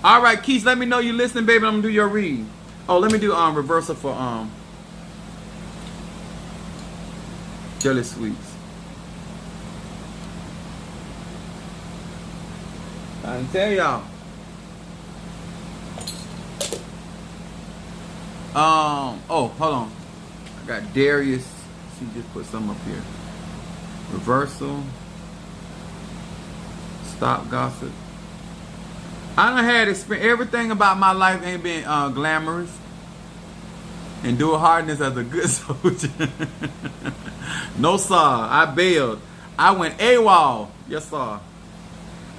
Speaker 1: All right, Keith, let me know you listening, baby. I'm gonna do your reading. Oh, let me do reversal for Jelly Sweets. I can tell y'all. Oh, hold on. I got Darius. She just put some up here. Reversal. Stop gossip. I done had experience. Everything about my life ain't been glamorous. Endure hardness as a good soldier. No, sir. I bailed. I went AWOL. Yes, sir.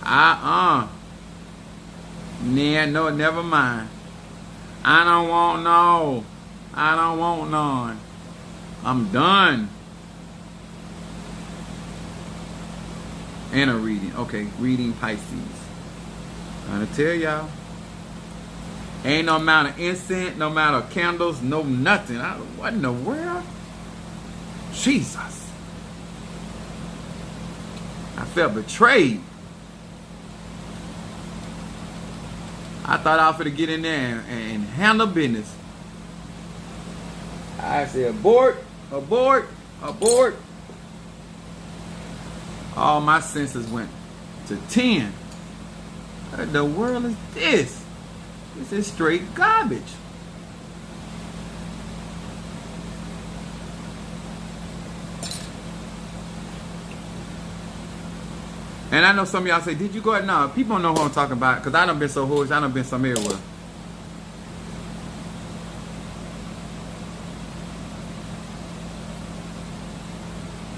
Speaker 1: Nah, no, never mind. I don't want no. I don't want none. I'm done. And a reading. Okay, reading Pisces. I'm gonna tell y'all. Ain't no amount of incense, no amount of candles, no nothing. What in the world? Jesus. I felt betrayed. I thought I was going to get in there and handle business. I said, abort, abort, abort. All my senses went to 10. What the world is this? This is straight garbage. And I know some of y'all say, did you go out? No, people don't know who I'm talking about because I done been so hoarse. I done been some everywhere.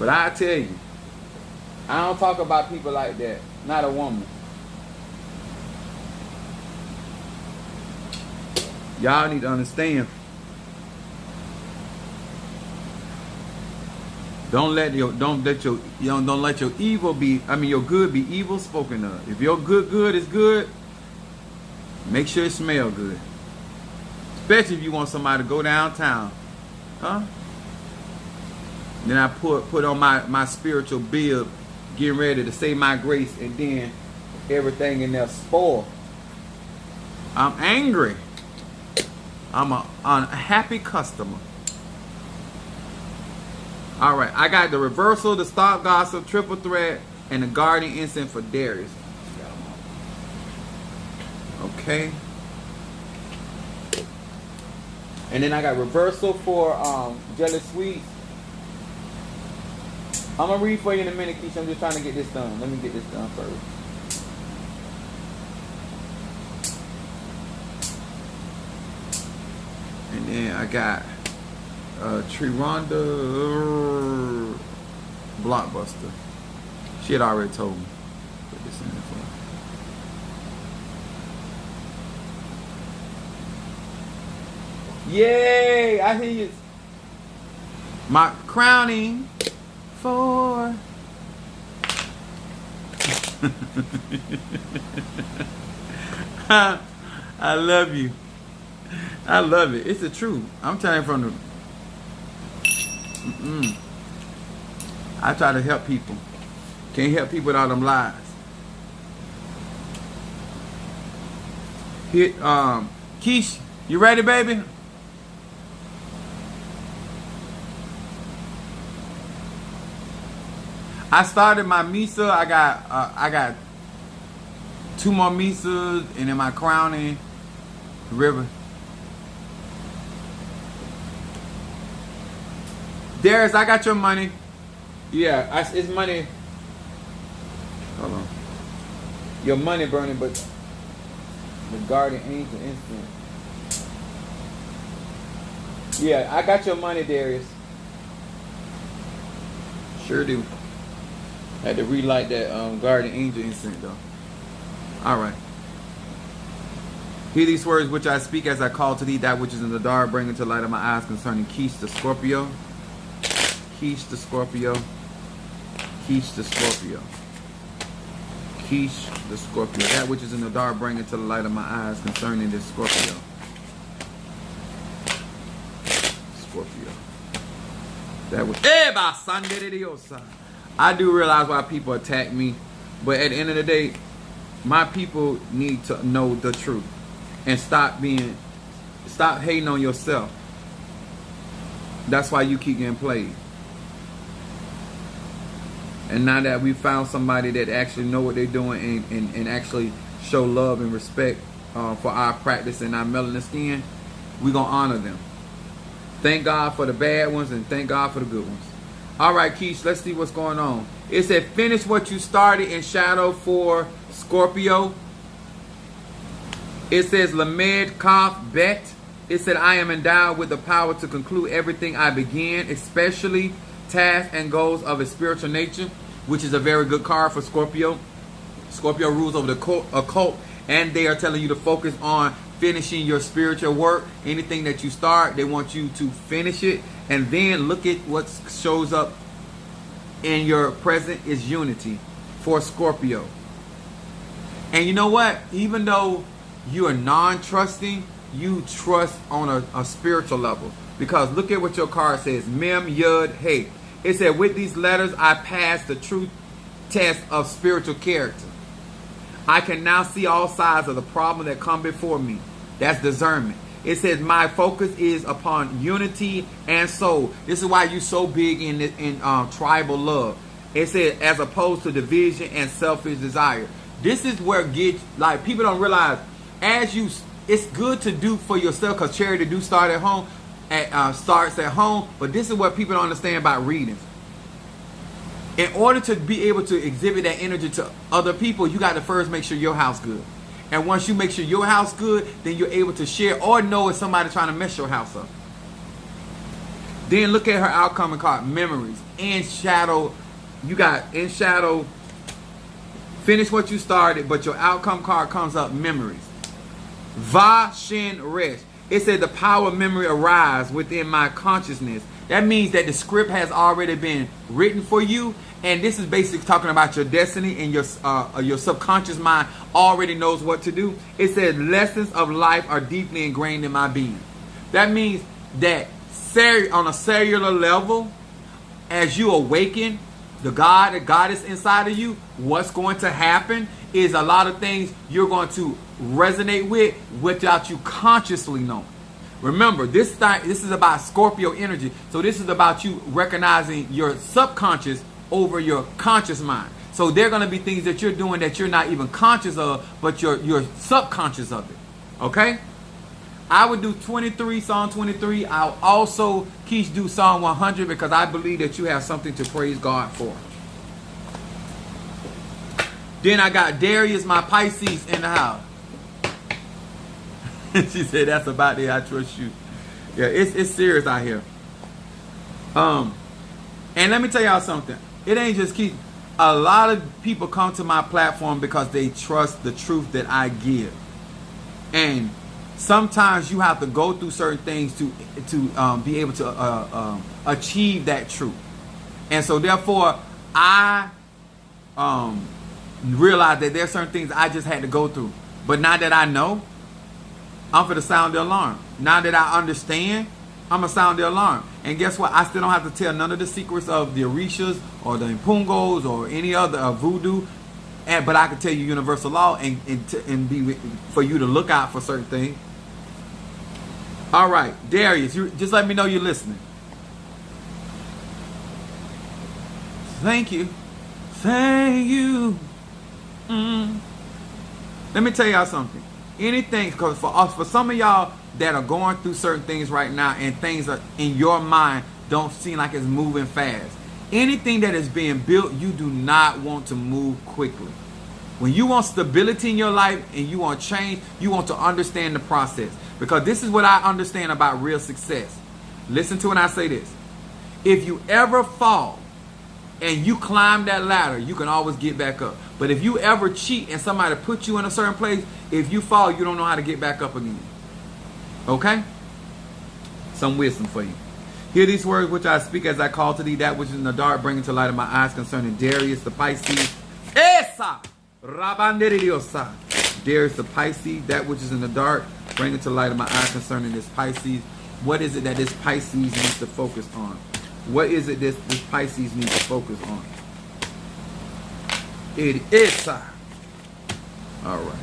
Speaker 1: But I tell you, I don't talk about people like that. Not a woman. Y'all need to understand. Don't let your evil be, your good be evil spoken of. If your good is good, make sure it smell good. Especially if you want somebody to go downtown. Huh? Then I put on my spiritual bib, getting ready to say my grace, and then everything in there spoiled. I'm angry. I'm an unhappy customer. All right, I got the reversal, the stop gossip, triple threat, and the guardian incense for Darius. Okay. And then I got reversal for Jelly Sweets. I'm gonna read for you in a minute, Keisha. I'm just trying to get this done. Let me get this done first. And then I got Trironda Blockbuster. She had already told me. Put this in there for her. Yay! I hear you. My crowning for. I love you. I love it. It's the truth. I'm telling you from the. I try to help people. Can't help people without them lies. Hit Keish, you ready, baby? I started my Misa. I got 2 more Misas, and then my crowning river. Darius, I got your money. Yeah, it's money. Hold on. Your money burning, but the guardian angel instant. Yeah, I got your money, Darius. Sure do. Had to relight that guardian angel instant though. Alright. Hear these words which I speak as I call to thee that which is in the dark, bring into light of my eyes concerning Keish the Scorpio. Keish the Scorpio. Keish the Scorpio. Keish the Scorpio. That which is in the dark, bring into the light of my eyes concerning this Scorpio. Scorpio. That which. I do realize why people attack me, but at the end of the day, my people need to know the truth and stop hating on yourself. That's why you keep getting played. And now that we found somebody that actually know what they're doing and actually show love and respect for our practice and our melanin skin, we're going to honor them. Thank God for the bad ones and thank God for the good ones. All right, Keish, let's see what's going on. It said, finish what you started in shadow for Scorpio. It says, Lamed Kaf Bet. It said, I am endowed with the power to conclude everything I begin, especially tasks and goals of a spiritual nature, which is a very good card for Scorpio. Scorpio rules over the occult, and they are telling you to focus on finishing your spiritual work. Anything that you start, they want you to finish it. And then look at what shows up in your present is unity for Scorpio. And you know what? Even though you are non-trusting, you trust on a spiritual level. Because look at what your card says. Mem Yud Hey. It said, with these letters, I passed the truth test of spiritual character. I can now see all sides of the problem that come before me. That's discernment. It says, my focus is upon unity and soul. This is why you're so big in tribal love. It says, as opposed to division and selfish desire. This is where people don't realize, it's good to do for yourself, because charity do start at home. Starts at home, but this is what people don't understand about readings. In order to be able to exhibit that energy to other people, you got to first make sure your house good. And once you make sure your house good, then you're able to share or know if somebody's trying to mess your house up. Then look at her outcome card, memories. In shadow, you got in shadow, finish what you started, but your outcome card comes up, memories. Va Shin Resh. It said the power of memory arise within my consciousness. That means that the script has already been written for you. And this is basically talking about your destiny, and your subconscious mind already knows what to do. It says lessons of life are deeply ingrained in my being. That means that on a cellular level, as you awaken the goddess inside of you, what's going to happen is a lot of things you're going to resonate with without you consciously knowing. Remember, this is about Scorpio energy. So this is about you recognizing your subconscious over your conscious mind. So there are going to be things that you're doing that you're not even conscious of, but you're subconscious of it. Okay? I would do 23, Psalm 23. I'll also, Keish, do Psalm 100, because I believe that you have something to praise God for. Then I got Darius, my Pisces, in the house. She said, that's about it. I trust you. Yeah, it's serious out here. And let me tell y'all something. It ain't just Keith. A lot of people come to my platform because they trust the truth that I give. And sometimes you have to go through certain things to be able to achieve that truth. And so therefore, I realized that there are certain things I just had to go through. But now that I know, I'm for to sound the alarm. Now that I understand, I'm going to sound the alarm. And guess what? I still don't have to tell none of the secrets of the Orishas or the Impungos or any other voodoo. but I can tell you universal law and be for you to look out for certain things. All right, Darius, you just let me know you're listening. Thank you. Thank you. Let me tell y'all something. Anything, because for some of y'all that are going through certain things right now and things are in your mind don't seem like it's moving fast. Anything that is being built, you do not want to move quickly. When you want stability in your life and you want change, you want to understand the process. Because this is what I understand about real success. Listen to when I say this. If you ever fall and you climb that ladder, you can always get back up. But if you ever cheat and somebody put you in a certain place, if you fall, you don't know how to get back up again. Okay? Some wisdom for you. Hear these words which I speak as I call to thee that which is in the dark, bringing to light of my eyes concerning Darius the Pisces. Esa! Rabanderiosa. Darius the Pisces, that which is in the dark, bringing to light of my eyes concerning this Pisces. What is it that this Pisces needs to focus on? What is it this Pisces needs to focus on? It is. All right.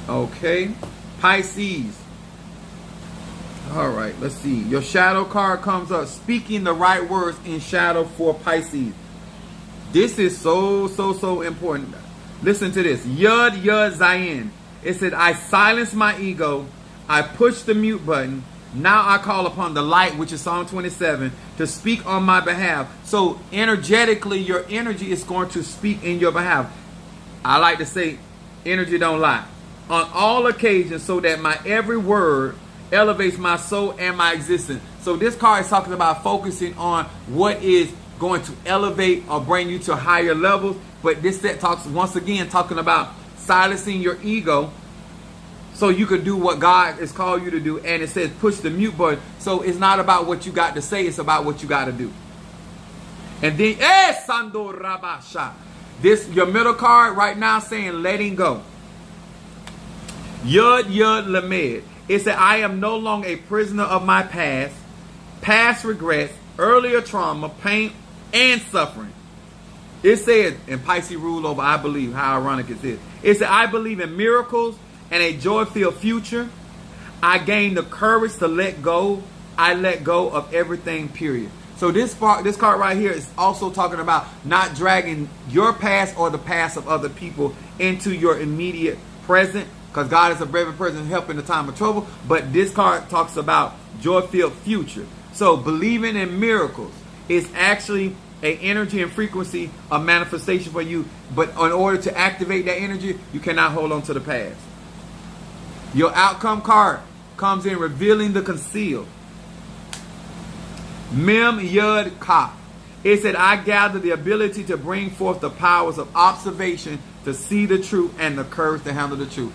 Speaker 1: Okay. Pisces. All right. Let's see. Your shadow card comes up. Speaking the right words in shadow for Pisces. This is so important. Listen to this. Yud Zayin. It said, I silence my ego. I push the mute button. Now I call upon the light, which is Psalm 27, to speak on my behalf. So energetically, your energy is going to speak in your behalf. I like to say, energy don't lie. On all occasions, so that my every word elevates my soul and my existence. So this card is talking about focusing on what is going to elevate or bring you to higher levels. But this set talks once again talking about silencing your ego, so you can do what God has called you to do. And it says push the mute button. So it's not about what you got to say. It's about what you got to do. And then, Sando Rabasha. This, your middle card right now saying letting go. Yud Lamed. It said, I am no longer a prisoner of my past regrets, earlier trauma, pain, and suffering. It said, and Pisces rule over I believe. How ironic is this? It said, I believe in miracles and a joy-filled future. I gained the courage to let go. I let go of everything, period. So this card right here is also talking about not dragging your past or the past of other people into your immediate present, because God is a very present help in the time of trouble. But this card talks about joy-filled future. So believing in miracles is actually an energy and frequency of manifestation for you. But in order to activate that energy, you cannot hold on to the past. Your outcome card comes in revealing the concealed. Mem Yud Kaf. It said, I gather the ability to bring forth the powers of observation to see the truth and the courage to handle the truth.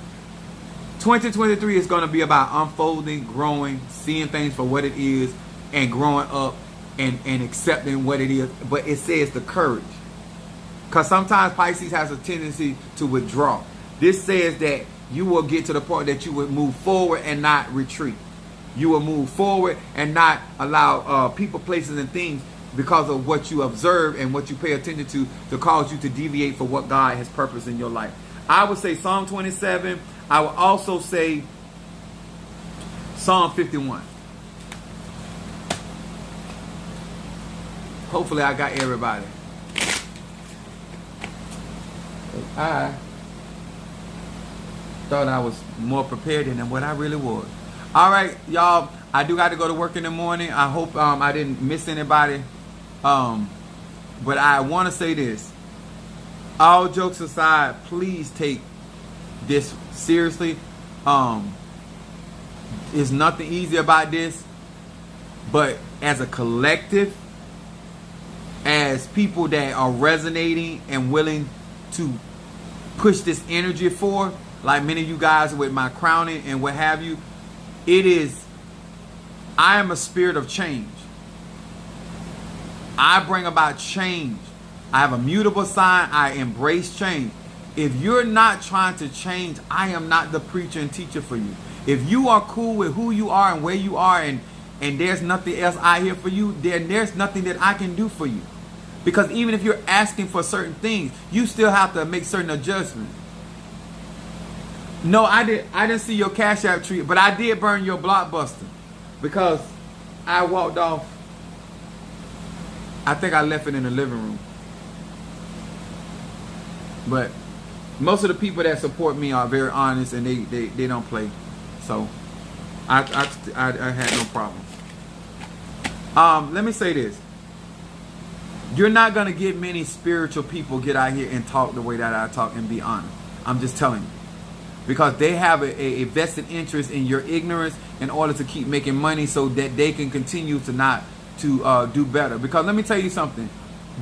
Speaker 1: 2023 is going to be about unfolding, growing, seeing things for what it is, and growing up and accepting what it is. But it says the courage. Because sometimes Pisces has a tendency to withdraw. This says that you will get to the point that you would move forward and not retreat. You will move forward and not allow people, places, and things because of what you observe and what you pay attention to cause you to deviate for what God has purposed in your life. I would say Psalm 27. I would also say Psalm 51. Hopefully I got everybody. I thought I was more prepared than what I really was. All right, y'all. I do got to go to work in the morning. I hope I didn't miss anybody. But I want to say this. All jokes aside, please take this seriously. There's nothing easy about this. But as a collective, as people that are resonating and willing to push this energy forward, like many of you guys with my crowning and what have you, I am a spirit of change. I bring about change. I have a mutable sign. I embrace change. If you're not trying to change, I am not the preacher and teacher for you. If you are cool with who you are and where you are, and there's nothing else out here for you, then there's nothing that I can do for you. Because even if you're asking for certain things, you still have to make certain adjustments. No, I didn't see your Cash App treat, but I did burn your Blockbuster because I walked off. I think I left it in the living room. But most of the people that support me are very honest, and they don't play. So I had no problem. Let me say this. You're not going to get many spiritual people get out here and talk the way that I talk and be honest. I'm just telling you. Because they have a vested interest in your ignorance in order to keep making money so that they can continue to not to do better. Because let me tell you something.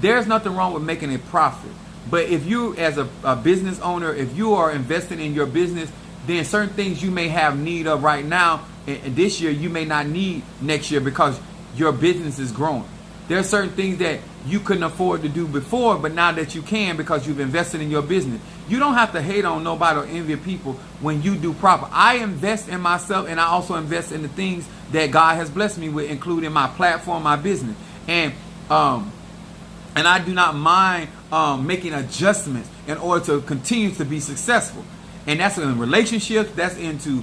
Speaker 1: There's nothing wrong with making a profit. But if you, as a business owner, if you are investing in your business, then certain things you may have need of right now, and this year you may not need next year because your business is growing. There are certain things that you couldn't afford to do before, but now that you can because you've invested in your business. You don't have to hate on nobody or envy people when you do proper. I invest in myself, and I also invest in the things that God has blessed me with, including my platform, my business. And I do not mind making adjustments in order to continue to be successful. And that's in relationships, that's into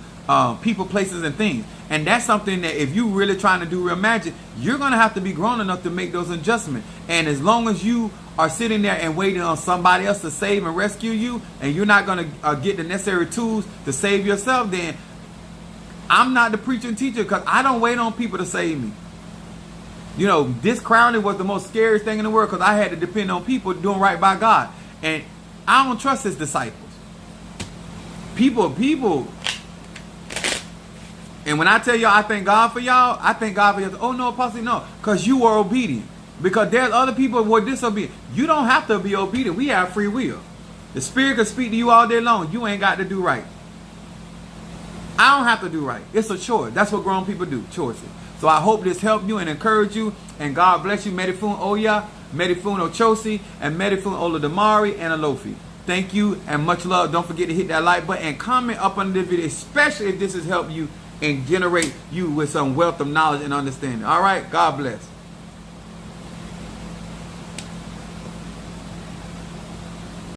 Speaker 1: people, places, and things. And that's something that if you really trying to do real magic, you're going to have to be grown enough to make those adjustments. And as long as you are sitting there and waiting on somebody else to save and rescue you, and you're not going to get the necessary tools to save yourself, then I'm not the preacher and teacher, because I don't wait on people to save me. You know, this crowning was the most scariest thing in the world because I had to depend on people doing right by God. And I don't trust his disciples. People. And when I tell y'all I thank God for y'all, I thank God for y'all. Oh no, Apostle, no. Because you were obedient. Because there's other people who were disobedient. You don't have to be obedient. We have free will. The Spirit can speak to you all day long. You ain't got to do right. I don't have to do right. It's a choice. That's what grown people do. Choices. So I hope this helped you and encourage you. And God bless you. Medifun Oya, Medifun Ochosi, and Medifun Olodamari and Alofi. Thank you and much love. Don't forget to hit that like button and comment up under this video, especially if this has helped you and generate you with some wealth of knowledge and understanding. All right. God bless.